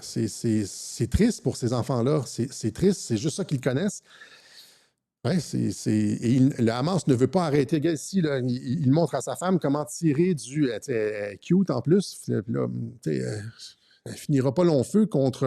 C'est triste pour ces enfants-là, c'est triste, c'est juste ça qu'ils connaissent. Ouais, le Hamas ne veut pas arrêter. Regarde ici, là, il montre à sa femme comment tirer du... Elle est cute en plus. Puis là, elle finira pas long feu contre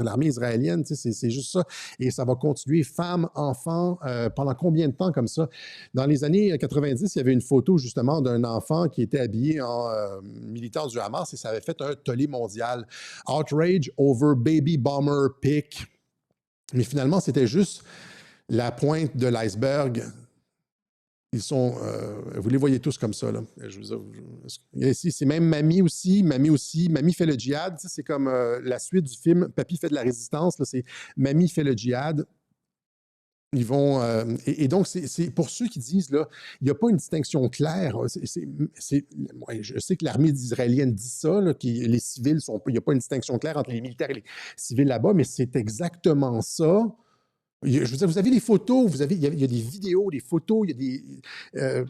l'armée israélienne. C'est juste ça. Et ça va continuer femme, enfant, pendant combien de temps comme ça? Dans les années 90, il y avait une photo justement d'un enfant qui était habillé en militant du Hamas et ça avait fait un tollé mondial. Outrage over baby bomber pic. Mais finalement, c'était juste la pointe de l'iceberg. Ils sont, vous les voyez tous comme ça, là. Ici, c'est même Mamie aussi. Mamie fait le djihad. C'est comme la suite du film Papy fait de la résistance. Là, c'est Mamie fait le djihad. Ils vont, et donc, c'est pour ceux qui disent, là, il n'y a pas une distinction claire. Je sais que l'armée israélienne dit ça, là, que les civils il n'y a pas une distinction claire entre les militaires et les civils là-bas, mais c'est exactement ça. Je veux dire, vous avez les photos, il y a des vidéos, des photos, il y a des...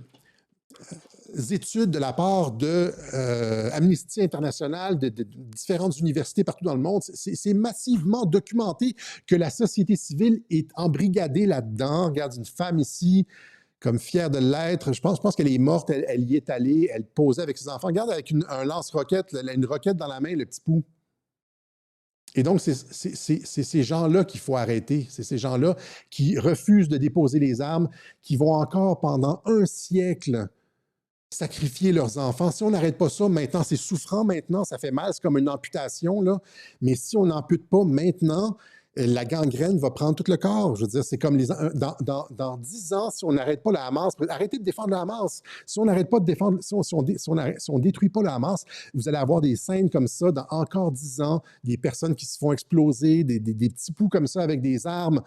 études de la part de Amnesty International, de différentes universités partout dans le monde. C'est massivement documenté que la société civile est embrigadée là-dedans. Regarde, une femme ici, comme fière de l'être. Je pense qu'elle est morte, elle y est allée, elle posait avec ses enfants. Regarde, avec un lance-roquette, une roquette dans la main, le petit pou. Et donc, c'est ces gens-là qu'il faut arrêter. C'est ces gens-là qui refusent de déposer les armes, qui vont encore pendant un siècle sacrifier leurs enfants. Si on n'arrête pas ça, maintenant, c'est souffrant maintenant, ça fait mal, c'est comme une amputation, là. Mais si on n'ampute pas maintenant, la gangrène va prendre tout le corps. Je veux dire, c'est comme dans 10 ans, si on n'arrête pas le Hamas, arrêtez de défendre le Hamas. Si on n'arrête pas de défendre, si on détruit pas le Hamas, vous allez avoir des scènes comme ça dans encore 10 ans, des personnes qui se font exploser, des petits poux comme ça avec des armes.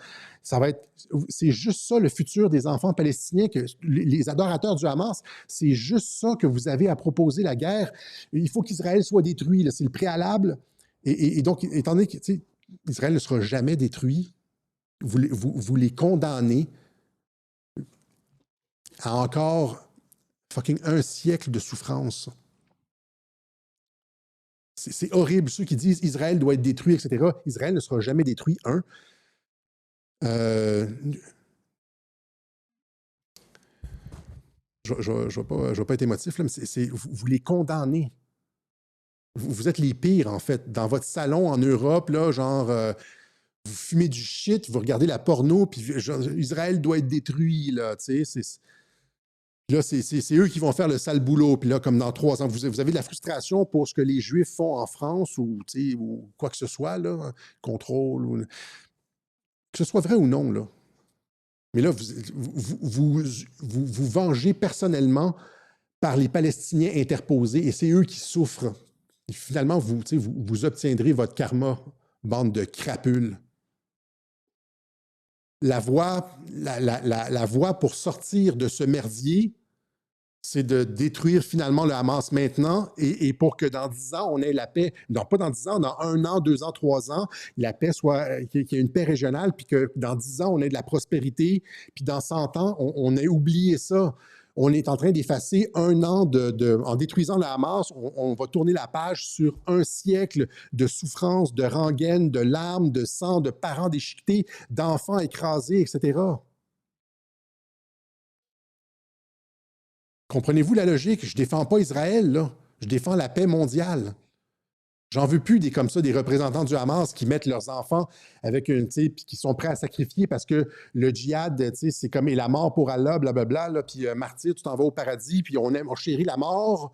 C'est juste ça le futur des enfants palestiniens, que les adorateurs du Hamas, c'est juste ça que vous avez à proposer la guerre. Il faut qu'Israël soit détruit, là, c'est le préalable. Et donc, étant donné que, tu sais, Israël ne sera jamais détruit, vous les condamnez à encore fucking un siècle de souffrance. C'est horrible, ceux qui disent Israël doit être détruit, etc. Israël ne sera jamais détruit, je ne vais pas être émotif, là, mais vous les condamnez. Vous êtes les pires, en fait. Dans votre salon en Europe, là, genre, vous fumez du shit, vous regardez la porno, puis genre, Israël doit être détruit, là, tu sais. Là, c'est eux qui vont faire le sale boulot. Puis là, comme dans 3 ans, vous avez de la frustration pour ce que les Juifs font en France ou quoi que ce soit, là, contrôle, ou, que ce soit vrai ou non, là. Mais là, vous vengez personnellement par les Palestiniens interposés et c'est eux qui souffrent. Et finalement, vous obtiendrez votre karma, bande de crapules. La voie pour sortir de ce merdier, c'est de détruire finalement le Hamas maintenant et pour que dans 10 ans, on ait la paix. Non, pas dans 10 ans, dans 1 an, 2 ans, 3 ans, la paix qu'il y ait une paix régionale, puis que dans 10 ans, on ait de la prospérité, puis dans 100 ans, on ait oublié ça. On est en train d'effacer 1 an en détruisant le Hamas, on va tourner la page sur 1 siècle de souffrance, de rengaine, de larmes, de sang, de parents déchiquetés, d'enfants écrasés, etc. Comprenez-vous la logique? Je ne défends pas Israël, là. Je défends la paix mondiale. J'en veux plus des comme ça, des représentants du Hamas qui mettent leurs enfants avec une, tu sais, puis qui sont prêts à sacrifier parce que le djihad, tu sais, c'est comme la mort pour Allah, blablabla, là, puis martyr, tu t'en vas au paradis, puis on chérit la mort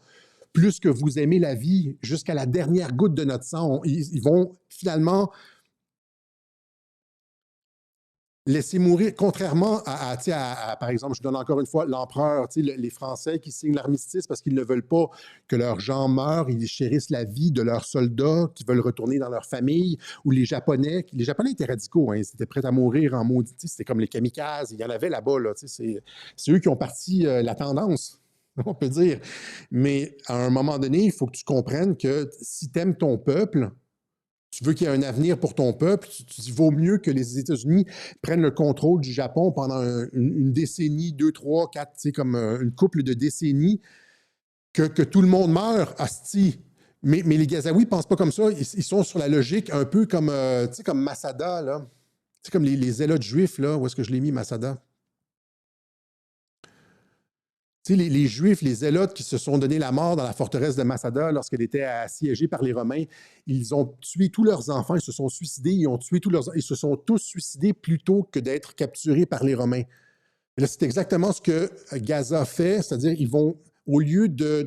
plus que vous aimez la vie jusqu'à la dernière goutte de notre sang. Ils vont finalement laisser mourir, contrairement par exemple, je donne encore une fois l'empereur, les Français qui signent l'armistice parce qu'ils ne veulent pas que leurs gens meurent, ils chérissent la vie de leurs soldats qui veulent retourner dans leur famille, ou les Japonais étaient radicaux, hein, ils étaient prêts à mourir en maudit, c'était comme les kamikazes, il y en avait là-bas, là, c'est eux qui ont parti la tendance, on peut dire. Mais à un moment donné, il faut que tu comprennes que si tu aimes ton peuple, tu veux qu'il y ait un avenir pour ton peuple, il vaut mieux que les États-Unis prennent le contrôle du Japon pendant une décennie, 2, 3, 4, tu sais, comme une couple de décennies, que tout le monde meurt, asti. Mais les Gazaouis ne pensent pas comme ça. Ils sont sur la logique un peu comme, tu sais, comme Masada, là. Tu sais, comme les zélotes juifs, là. Où est-ce que je l'ai mis, Masada? Tu sais, les Juifs, les Zélotes qui se sont donné la mort dans la forteresse de Masada lorsqu'elle était assiégée par les Romains, ils ont tué tous leurs enfants, ils se sont suicidés, ils se sont tous suicidés plutôt que d'être capturés par les Romains. Et là, c'est exactement ce que Gaza fait, c'est-à-dire ils vont, au lieu de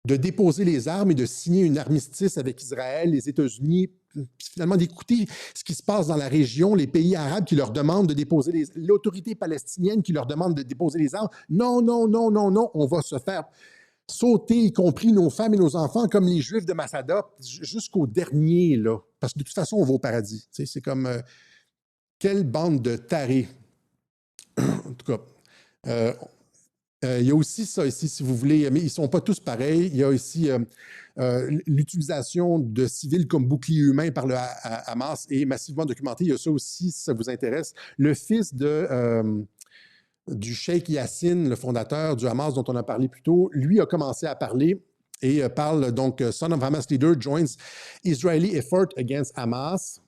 déposer les armes et de signer une armistice avec Israël, les États-Unis, puis finalement d'écouter ce qui se passe dans la région, les pays arabes qui leur demandent de déposer l'autorité palestinienne qui leur demande de déposer les armes. Non, non, non, non, non, on va se faire sauter, y compris nos femmes et nos enfants, comme les Juifs de Masada, jusqu'au dernier, là. Parce que de toute façon, on va au paradis. Tu sais, c'est comme, quelle bande de tarés. En tout cas, il y a aussi ça ici, si vous voulez, mais ils ne sont pas tous pareils. Il y a ici l'utilisation de civils comme bouclier humain par le Hamas est massivement documentée. Il y a ça aussi, si ça vous intéresse. Le fils de du Cheikh Yassine, le fondateur du Hamas dont on a parlé plus tôt. Lui a commencé à parler et parle donc « Son of Hamas leader joins Israeli effort against Hamas »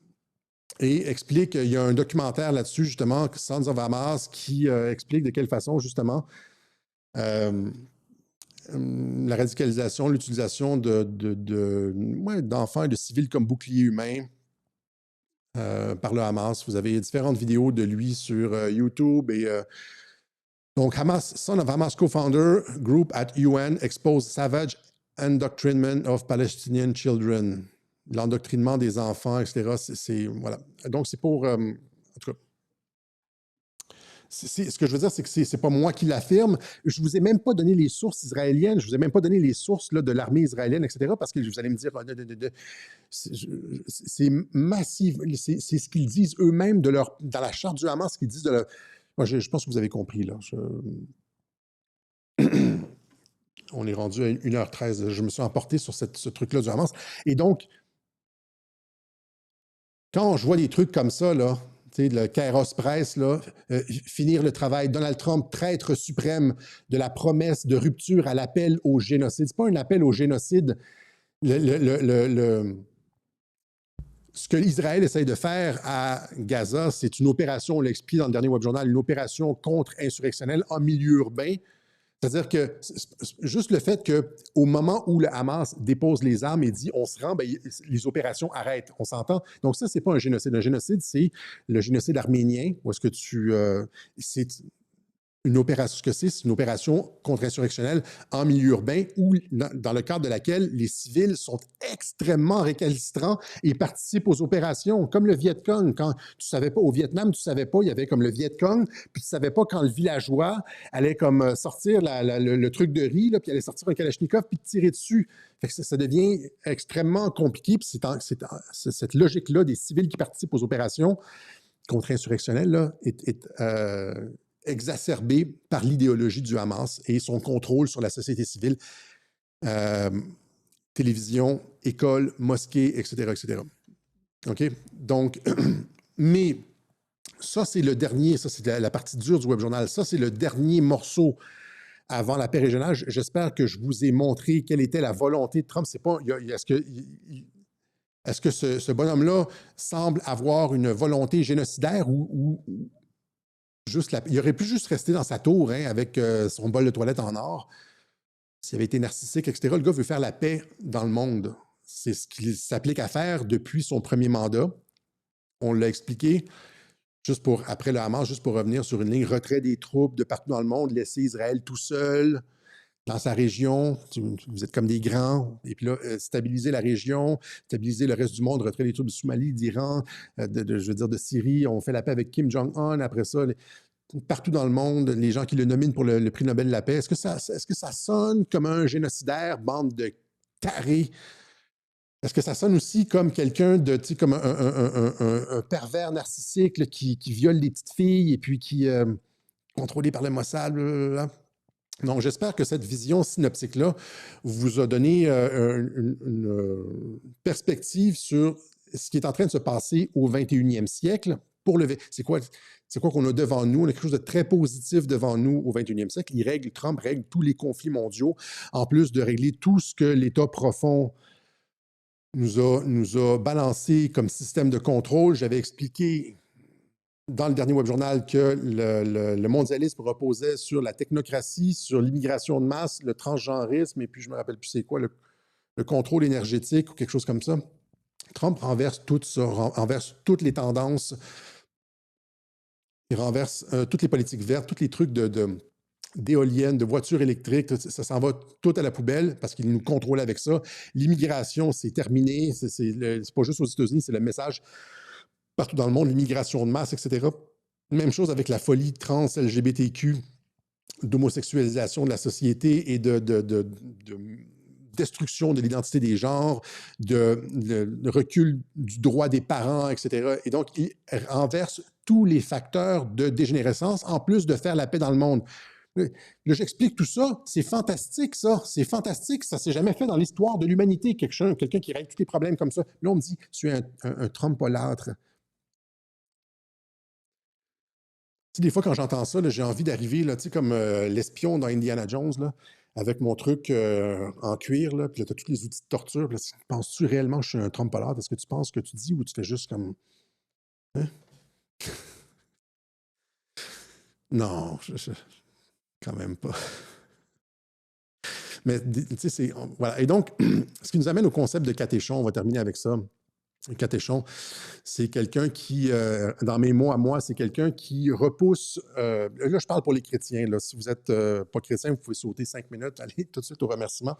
et explique, il y a un documentaire là-dessus justement, « Sons of Hamas », qui explique de quelle façon justement la radicalisation, l'utilisation d'enfants et de civils comme boucliers humains par le Hamas. Vous avez différentes vidéos de lui sur YouTube et donc Hamas, son of Hamas co-founder group at UN exposed savage endoctrinement of Palestinian children. L'endoctrinement des enfants, etc. Voilà. Donc, c'est pour... en tout cas, ce que je veux dire, c'est que c'est pas moi qui l'affirme. Je vous ai même pas donné les sources israéliennes, je vous ai même pas donné les sources là, de l'armée israélienne, etc., parce que vous allez me dire, c'est massif, c'est ce qu'ils disent eux-mêmes dans la charte du Hamas, ce qu'ils disent de leur... Moi, je pense que vous avez compris, là. On est rendu à 1h13. Je me suis emporté sur ce truc-là du Hamas. Et donc, quand je vois des trucs comme ça, là, le Kairos Press, là, finir le travail, Donald Trump, traître suprême de la promesse de rupture à l'appel au génocide. Ce n'est pas un appel au génocide. Ce que l'Israël essaye de faire à Gaza, c'est une opération, on l'a expliqué dans le dernier webjournal, une opération contre-insurrectionnelle en milieu urbain. C'est-à-dire que juste le fait qu'au moment où le Hamas dépose les armes et dit « on se rend », ben, les opérations arrêtent, on s'entend. Donc ça, c'est pas un génocide. Un génocide, c'est le génocide arménien, où est-ce que c'est une opération, ce que c'est une opération contre-insurrectionnelle en milieu urbain où, dans le cadre de laquelle les civils sont extrêmement récalcitrants et participent aux opérations, comme le Viet Cong. Quand tu savais pas, au Vietnam, tu savais pas, il y avait comme le Viet Cong, puis tu savais pas quand le villageois allait comme sortir le truc de riz, là, puis allait sortir un Kalachnikov, puis tirer dessus. Fait que ça devient extrêmement compliqué, puis c'est cette logique-là des civils qui participent aux opérations contre-insurrectionnelles là, est exacerbé par l'idéologie du Hamas et son contrôle sur la société civile, télévision, école, mosquée, etc., etc. OK? Donc, mais ça, c'est le dernier, ça, c'est la partie dure du webjournal. Ça, c'est le dernier morceau avant la paix régionale. J'espère que je vous ai montré quelle était la volonté de Trump. C'est pas, est-ce que ce bonhomme-là semble avoir une volonté génocidaire ou il aurait pu juste rester dans sa tour hein, avec son bol de toilette en or, s'il avait été narcissique, etc. Le gars veut faire la paix dans le monde. C'est ce qu'il s'applique à faire depuis son premier mandat. On l'a expliqué, après le Hamas, juste pour revenir sur une ligne, retrait des troupes de partout dans le monde, laisser Israël tout seul dans sa région. Vous êtes comme des grands. Et puis là, stabiliser la région, stabiliser le reste du monde, retrait des troupes de Somalie, d'Iran, je veux dire de Syrie. On fait la paix avec Kim Jong-un. Après ça, partout dans le monde, les gens qui le nominent pour le prix Nobel de la paix, est-ce que ça sonne comme un génocidaire, bande de tarés? Est-ce que ça sonne aussi comme quelqu'un de, tu sais, comme un pervers narcissique là, qui viole des petites filles et puis qui est contrôlé par le Mossad, blablabla? Donc, j'espère que cette vision synoptique-là vous a donné une perspective sur ce qui est en train de se passer au 21e siècle. C'est quoi qu'on a devant nous? On a quelque chose de très positif devant nous au 21e siècle. Trump règle tous les conflits mondiaux, en plus de régler tout ce que l'État profond nous a balancé comme système de contrôle. J'avais expliqué dans le dernier webjournal que le mondialisme reposait sur la technocratie, sur l'immigration de masse, le transgenrisme, et puis je ne me rappelle plus c'est quoi, le contrôle énergétique ou quelque chose comme ça. Trump renverse tout ça, renverse toutes les tendances, il renverse toutes les politiques vertes, tous les trucs d'éoliennes, de voitures électriques, ça s'en va tout à la poubelle parce qu'il nous contrôle avec ça. L'immigration, c'est terminé, c'est pas juste aux États-Unis, c'est le message partout dans le monde, l'immigration de masse, etc. Même chose avec la folie trans, LGBTQ, d'homosexualisation de la société et de destruction de l'identité des genres, de recul du droit des parents, etc. Et donc, il renverse tous les facteurs de dégénérescence, en plus de faire la paix dans le monde. Là, j'explique tout ça. C'est fantastique, ça. C'est fantastique. Ça ne s'est jamais fait dans l'histoire de l'humanité. Quelqu'un qui règle tous les problèmes comme ça. Là, on me dit, tu es un Trumpolâtre. sais, des fois, quand j'entends ça, là, j'ai envie d'arriver, là, tu sais, comme l'espion dans Indiana Jones, là, avec mon truc en cuir, là, puis là, tu as tous les outils de torture. Puis là, penses-tu réellement que je suis un trompolade? Est-ce que tu penses ce que tu dis ou tu fais juste comme... Hein? Non, quand même pas. Mais, tu sais, voilà. Et donc, ce qui nous amène au concept de catéchon, on va terminer avec ça. Le catéchon, c'est quelqu'un qui, dans mes mots à moi, c'est quelqu'un qui repousse... là, je parle pour les chrétiens. Là. Si vous n'êtes pas chrétien, vous pouvez sauter 5 minutes, aller tout de suite au remerciement.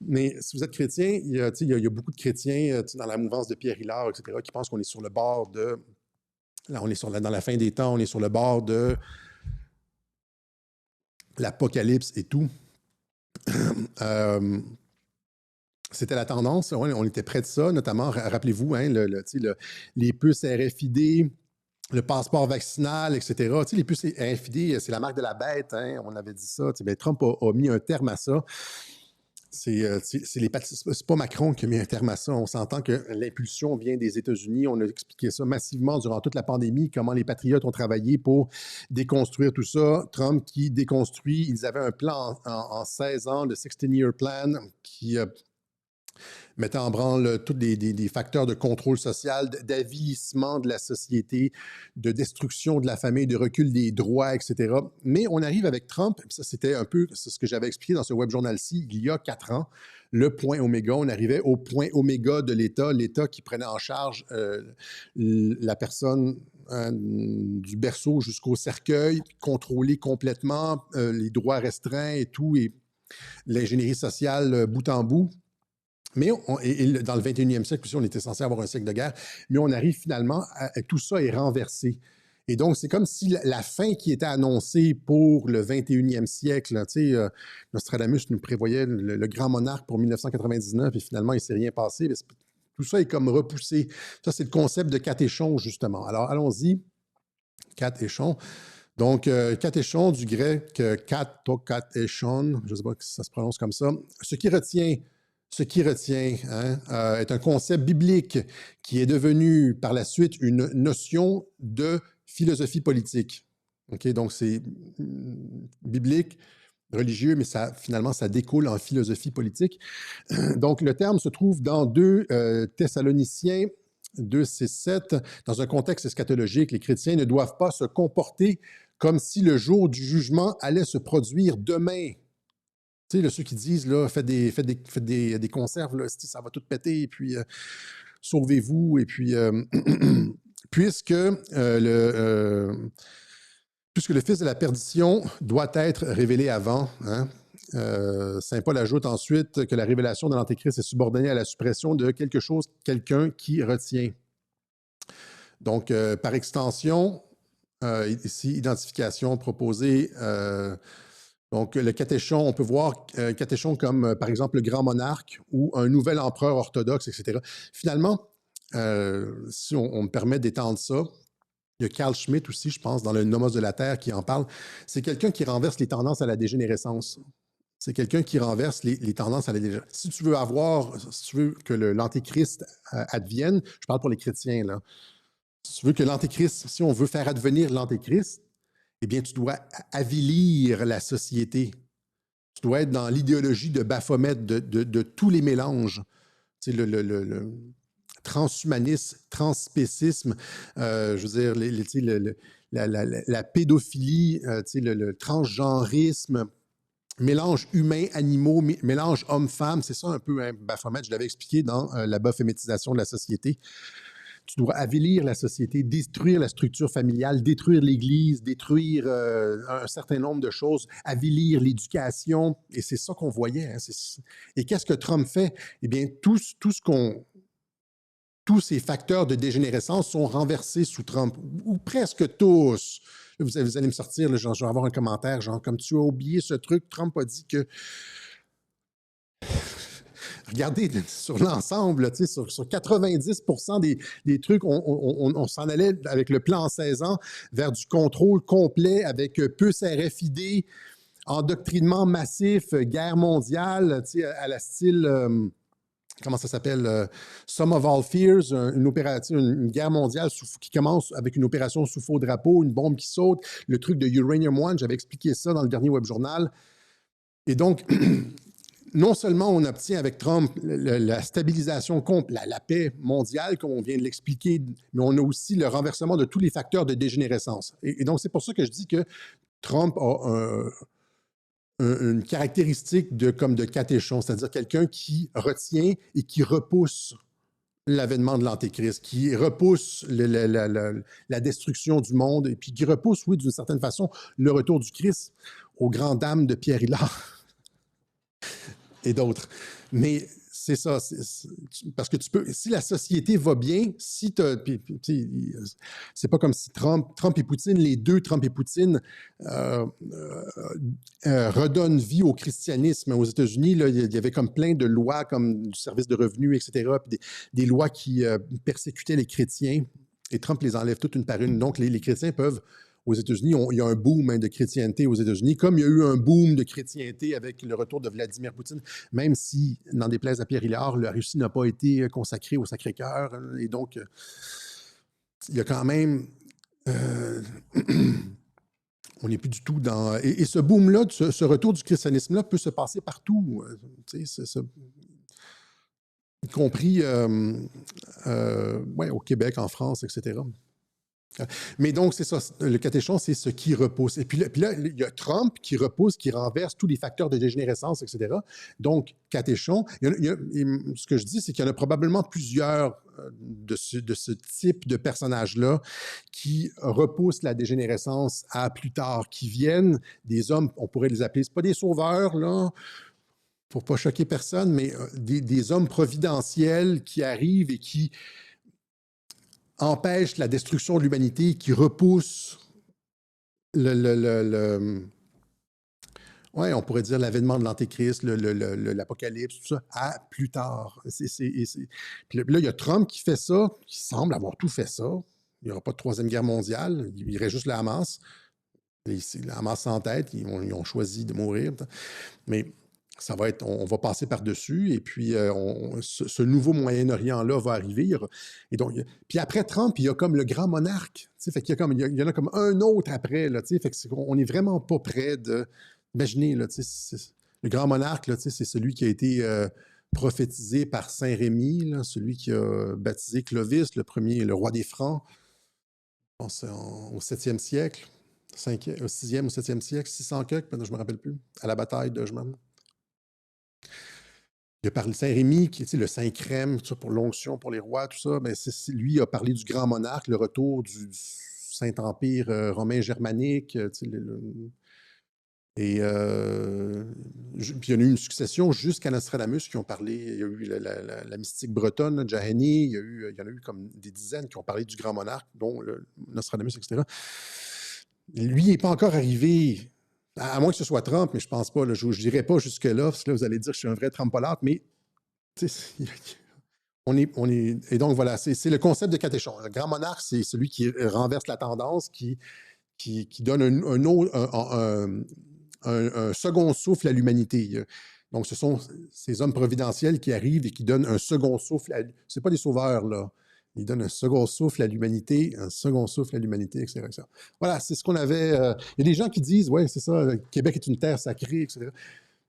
Mais si vous êtes chrétien, il y a beaucoup de chrétiens dans la mouvance de Pierre Hilard, etc., qui pensent qu'on est sur le bord de... Là, on est dans la fin des temps, on est sur le bord de l'Apocalypse et tout. C'était la tendance, on était près de ça, notamment, rappelez-vous, hein, les puces RFID, le passeport vaccinal, etc. Tu sais, les puces RFID, c'est la marque de la bête, hein, on avait dit ça. Ben, Trump a mis un terme à ça. C'est pas Macron qui a mis un terme à ça. On s'entend que l'impulsion vient des États-Unis. On a expliqué ça massivement durant toute la pandémie, comment les patriotes ont travaillé pour déconstruire tout ça. Trump qui déconstruit. Ils avaient un plan en 16 ans, le 16-year plan, qui mettait en branle tous des facteurs de contrôle social, d'avilissement de la société, de destruction de la famille, de recul des droits, etc. Mais on arrive avec Trump, ça c'était un peu ce que j'avais expliqué dans ce web journal-ci il y a 4 ans, le point oméga, on arrivait au point oméga de l'État qui prenait en charge la personne du berceau jusqu'au cercueil, contrôler complètement les droits restreints et tout, et l'ingénierie sociale bout en bout. Mais dans le 21e siècle aussi, on était censé avoir un siècle de guerre, mais on arrive finalement tout ça est renversé. Et donc, c'est comme si la fin qui était annoncée pour le 21e siècle, tu sais, Nostradamus nous prévoyait le grand monarque pour 1999 et finalement, il ne s'est rien passé. Mais tout ça est comme repoussé. Ça, c'est le concept de catéchon, justement. Alors, allons-y. Catéchon. Donc, catéchon du grec katéchon, je ne sais pas si ça se prononce comme ça. Ce qui retient est un concept biblique qui est devenu par la suite une notion de philosophie politique. Okay? Donc, c'est biblique, religieux, mais finalement, ça découle en philosophie politique. Donc, le terme se trouve dans 2 Thessaloniciens 2:6-7. Dans un contexte eschatologique, les chrétiens ne doivent pas se comporter comme si le jour du jugement allait se produire demain. Tu sais, là, ceux qui disent, là, faites des conserves, là, ça va tout péter, et puis sauvez-vous, et puis puisque le Fils de la perdition doit être révélé avant, hein, Saint Paul ajoute ensuite que la révélation de l'Antéchrist est subordonnée à la suppression de quelque chose, quelqu'un qui retient. Donc, par extension, ici, identification proposée... donc, le catéchon, on peut voir catéchon comme, par exemple, le grand monarque ou un nouvel empereur orthodoxe, etc. Finalement, si on me permet d'étendre ça, il y a Carl Schmitt aussi, je pense, dans le Nomos de la Terre qui en parle. C'est quelqu'un qui renverse les tendances à la dégénérescence. C'est quelqu'un qui renverse les tendances à la dégénérescence. Si tu veux que l'Antéchrist advienne, je parle pour les chrétiens, là. Si tu veux que l'Antéchrist, si on veut faire advenir l'Antéchrist, eh bien, tu dois avilir la société. Tu dois être dans l'idéologie de Baphomet, de tous les mélanges. Tu sais, le transhumanisme, transspécisme, je veux dire, la pédophilie, tu sais, le transgenrisme, mélange humain-animaux, mélange homme-femme, c'est ça un peu, hein, Baphomet, je l'avais expliqué dans la baphométisation de la société. Tu dois avilir la société, détruire la structure familiale, détruire l'Église, détruire un certain nombre de choses, avilir l'éducation. Et c'est ça qu'on voyait. Hein, et qu'est-ce que Trump fait? Eh bien, tous ces facteurs de dégénérescence sont renversés sous Trump, ou presque tous. Là, vous allez me sortir, là, genre, je vais avoir un commentaire, genre, comme tu as oublié ce truc, Trump a dit que... Regardez sur l'ensemble, sur 90% des trucs, on s'en allait avec le plan en 16 ans vers du contrôle complet avec puces RFID, endoctrinement massif, guerre mondiale, à la style comment ça s'appelle, Sum of All Fears, une guerre mondiale qui commence avec une opération sous faux drapeau, une bombe qui saute, le truc de Uranium One, j'avais expliqué ça dans le dernier web journal. Et donc, non seulement on obtient avec Trump la stabilisation, la paix mondiale, comme on vient de l'expliquer, mais on a aussi le renversement de tous les facteurs de dégénérescence. Et donc, c'est pour ça que je dis que Trump a une caractéristique comme de catéchon, c'est-à-dire quelqu'un qui retient et qui repousse l'avènement de l'Antéchrist, qui repousse la destruction du monde, et puis qui repousse, oui, d'une certaine façon, le retour du Christ aux grandes dames de Pierre Hillard et d'autres. Mais c'est ça, parce que si la société va bien, si c'est pas comme si Trump et Poutine, les deux, Trump et Poutine, redonnent vie au christianisme. Aux États-Unis, là, il y avait comme plein de lois, comme du service de revenus, etc., puis des lois qui persécutaient les chrétiens, et Trump les enlève toutes une par une. Donc, les chrétiens peuvent... Aux États-Unis, il y a un boom de chrétienté aux États-Unis, comme il y a eu un boom de chrétienté avec le retour de Vladimir Poutine, même si, n'en déplaise à Pierre Hillard, la Russie n'a pas été consacrée au Sacré-Cœur. Et donc, il y a quand même... on n'est plus du tout dans... Et ce boom-là, ce retour du christianisme-là peut se passer partout, y compris au Québec, en France, etc. Mais donc, c'est ça, le catéchon, c'est ce qui repousse. Et puis là, il y a Trump qui repousse, qui renverse tous les facteurs de dégénérescence, etc. Donc, catéchon, ce que je dis, c'est qu'il y en a probablement plusieurs de ce type de personnages-là qui repoussent la dégénérescence à plus tard, qui viennent des hommes, on pourrait les appeler, c'est pas des sauveurs, là, pour pas choquer personne, mais des hommes providentiels qui arrivent et qui empêche la destruction de l'humanité, qui repousse on pourrait dire l'avènement de l'Antéchrist, l'Apocalypse, tout ça, à plus tard. Puis là, il y a Trump qui fait ça, qui semble avoir tout fait ça. Il n'y aura pas de troisième guerre mondiale, il y aurait juste le Hamas. Le Hamas sans tête, ils ont choisi de mourir. Mais ça va être, on va passer par-dessus, et puis ce nouveau Moyen-Orient-là va arriver. Et donc, puis après Trump, il y a comme le grand monarque. Fait qu'il y en a comme un autre après. Là, fait que on n'est vraiment pas près de... Imaginez, là, le grand monarque, là, c'est celui qui a été prophétisé par Saint Rémy, là, celui qui a baptisé Clovis, le premier, le roi des Francs, je pense au 7e siècle, au 6e ou 7e siècle, 600 quelques, je ne me rappelle plus, à la bataille de Jemam. Il a parlé de Saint-Rémy, qui est le Saint-Crème, tout ça, pour l'onction, pour les rois, tout ça. Mais lui a parlé du grand monarque, le retour du Saint-Empire romain germanique. Et puis il y en a eu une succession jusqu'à Nostradamus qui ont parlé. Il y a eu la mystique bretonne, Jaheni, il y en a eu comme des dizaines qui ont parlé du grand monarque, dont Nostradamus, etc. Lui, il n'est pas encore arrivé. À moins que ce soit Trump, mais je pense pas. Là, je ne dirais pas jusque-là, parce que là, vous allez dire que je suis un vrai Trumpolâtre, mais on est... Et donc, voilà, c'est le concept de catéchon. Le grand monarque, c'est celui qui renverse la tendance, qui donne un second souffle à l'humanité. Donc, ce sont ces hommes providentiels qui arrivent et qui donnent un second souffle. Ce n'est pas des sauveurs, là. Ils donnent un second souffle à l'humanité, etc. Voilà, c'est ce qu'on avait. Il y a des gens qui disent, ouais, c'est ça, Québec est une terre sacrée, etc.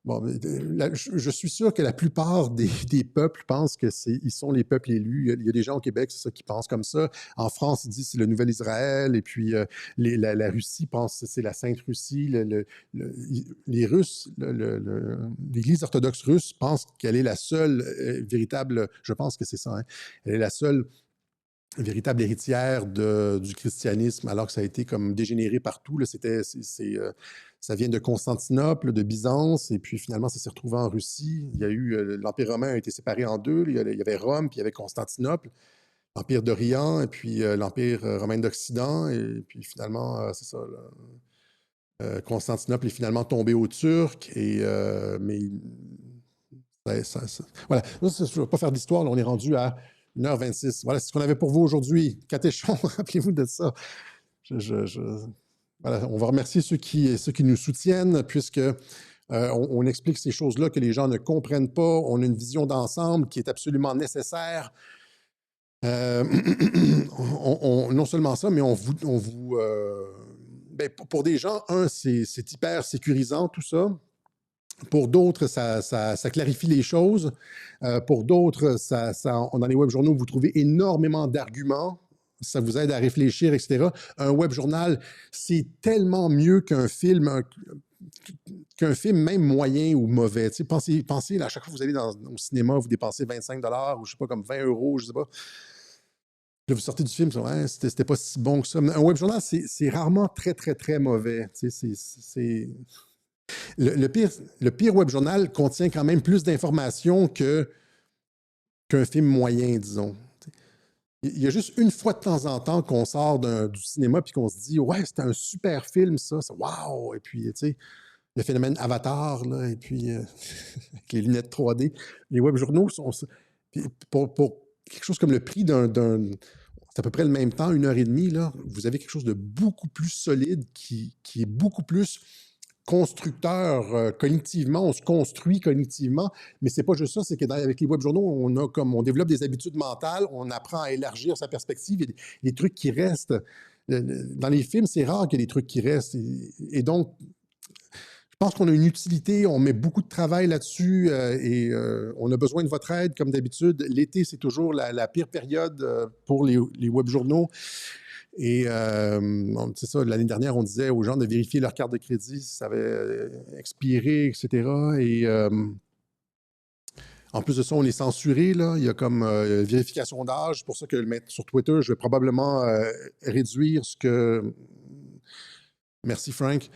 Bon, je suis sûr que la plupart des peuples pensent qu'ils sont les peuples élus. Il y a des gens au Québec, c'est ça, qui pensent comme ça. En France, ils disent que c'est le Nouvel Israël. Et puis, la Russie pense que c'est la Sainte Russie. Les Russes, l'Église orthodoxe russe pense qu'elle est la seule véritable... Je pense que c'est ça, hein, elle est la seule véritable héritière du christianisme, alors que ça a été comme dégénéré partout. Là, ça vient de Constantinople, de Byzance, et puis finalement, ça s'est retrouvé en Russie. Il y a eu l'Empire romain a été séparé en deux. Il y avait Rome, puis il y avait Constantinople, l'Empire d'Orient, et puis l'Empire romain d'Occident, et puis finalement, c'est ça. Constantinople est finalement tombé aux Turcs, mais voilà. Je ne vais pas faire d'histoire, on est rendu à 1h26. Voilà, c'est ce qu'on avait pour vous aujourd'hui. Catéchon, rappelez-vous de ça. Voilà, on va remercier ceux qui nous soutiennent, puisque On explique ces choses-là que les gens ne comprennent pas. On a une vision d'ensemble qui est absolument nécessaire. Euh, non seulement ça, mais ben, pour des gens, c'est hyper sécurisant tout ça. Pour d'autres, ça clarifie les choses. Pour d'autres, dans les web journaux, vous trouvez énormément d'arguments. Ça vous aide à réfléchir, etc. Un web journal, c'est tellement mieux qu'un film même moyen ou mauvais. Tu sais, pensez là, à chaque fois que vous allez au cinéma, vous dépensez 25 ou je sais pas, comme 20 euros, je sais pas. Là, vous sortez du film, ouais, c'était pas si bon que ça. Un web journal, c'est rarement très, très, très mauvais. Tu sais, le pire web journal contient quand même plus d'informations qu'un film moyen, disons. Il y a juste une fois de temps en temps qu'on sort du cinéma puis qu'on se dit ouais, c'était un super film, ça, wow! Et puis, tu sais, le phénomène Avatar, là, et puis avec les lunettes 3D. Les web journaux sont. Pour quelque chose comme le prix c'est à peu près le même temps, 1 heure et demie, là, vous avez quelque chose de beaucoup plus solide qui est beaucoup plus constructeur cognitivement, on se construit cognitivement, mais c'est pas juste ça, c'est que avec les web journaux, on développe des habitudes mentales, on apprend à élargir sa perspective, il y a des trucs qui restent. Dans les films, c'est rare qu'il y ait des trucs qui restent. Et donc, je pense qu'on a une utilité, on met beaucoup de travail là-dessus et on a besoin de votre aide, comme d'habitude. L'été, c'est toujours la pire période pour les web journaux. Et c'est ça, l'année dernière, on disait aux gens de vérifier leur carte de crédit si ça avait expiré, etc. Et en plus de ça, on est censuré, là. Il y a comme vérification d'âge. C'est pour ça que le mettre sur Twitter, je vais probablement réduire ce que... Merci, Frank.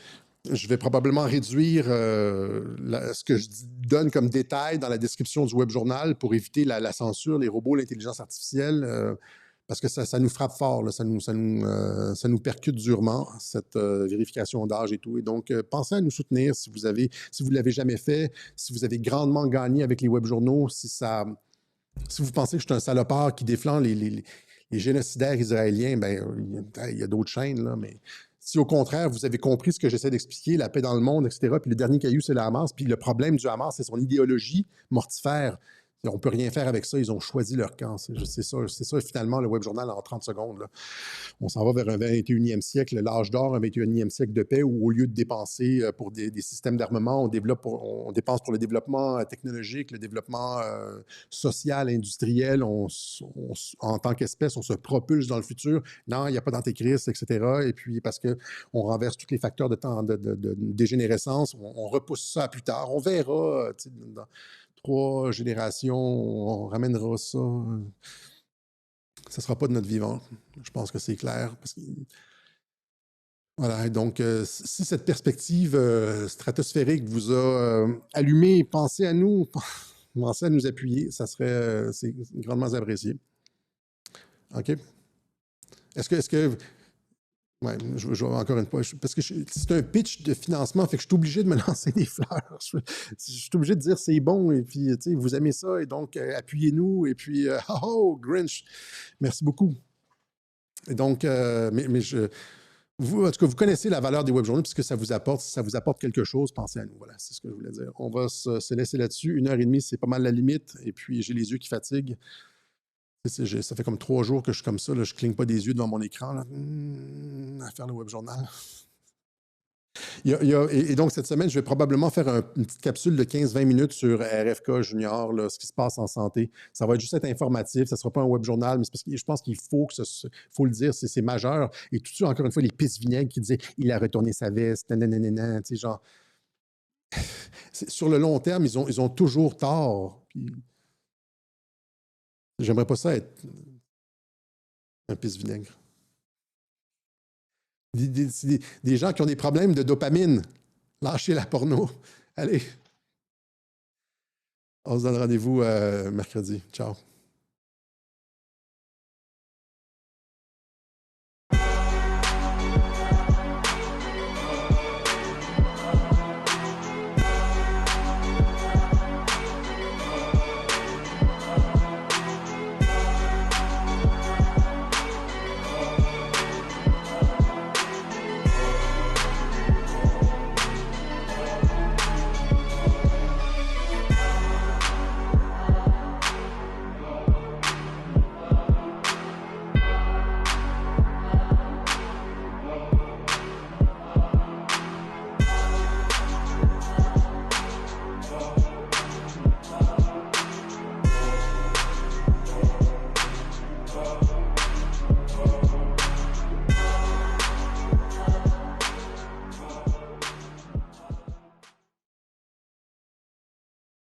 Je vais probablement réduire ce que je donne comme détail dans la description du web journal pour éviter la censure, les robots, l'intelligence artificielle. Parce que ça nous frappe fort, là, ça nous percute durement, cette vérification d'âge et tout. Et donc, pensez à nous soutenir si vous ne l'avez jamais fait, si vous avez grandement gagné avec les web journaux, si vous pensez que je suis un salopard qui défend les génocidaires israéliens, ben il y a d'autres chaînes, là, mais si au contraire, vous avez compris ce que j'essaie d'expliquer, la paix dans le monde, etc., puis le dernier caillou, c'est le Hamas, puis le problème du Hamas, c'est son idéologie mortifère. On ne peut rien faire avec ça, ils ont choisi leur camp. C'est ça, finalement, le web journal en 30 secondes. Là. On s'en va vers un 21e siècle, l'âge d'or, un 21e siècle de paix, où au lieu de dépenser pour des systèmes d'armement, on dépense pour le développement technologique, le développement social, industriel. En tant qu'espèce, on se propulse dans le futur. Non, il n'y a pas d'antéchrist, etc. Et puis, parce qu'on renverse tous les facteurs de dégénérescence, on repousse ça à plus tard. On verra, dans 3 générations, on ramènera ça. Ça ne sera pas de notre vivant. Je pense que c'est clair. Voilà, donc si cette perspective stratosphérique vous a allumé, pensez à nous appuyer, c'est grandement apprécié. OK? Est-ce que ouais, encore une fois, parce que c'est un pitch de financement, fait que je suis obligé de me lancer des fleurs. Je suis obligé de dire c'est bon, et puis, tu sais, vous aimez ça, et donc, appuyez-nous, et puis, oh, Grinch, merci beaucoup. Et donc, en tout cas, vous connaissez la valeur des web journaux, puisque ça vous apporte, si ça vous apporte quelque chose, pensez à nous. Voilà, c'est ce que je voulais dire. On va se laisser là-dessus. 1 heure et demie, c'est pas mal la limite, et puis j'ai les yeux qui fatiguent. Ça fait comme 3 jours que je suis comme ça, là, je cligne pas des yeux devant mon écran, là, à faire le web journal. Et donc, cette semaine, je vais probablement faire une petite capsule de 15-20 minutes sur RFK Junior, là, ce qui se passe en santé. Ça va juste être informatif, ça ne sera pas un web journal, mais c'est parce que je pense qu'il faut le dire, c'est majeur. Et tout ça, encore une fois, les pistes vinaigres qui disaient il a retourné sa veste, nanana, tu sais, genre. Sur le long terme, ils ont toujours tort. Puis, j'aimerais pas ça être un pisse vinaigre. Des gens qui ont des problèmes de dopamine. Lâchez la porno. Allez. On se donne rendez-vous mercredi. Ciao.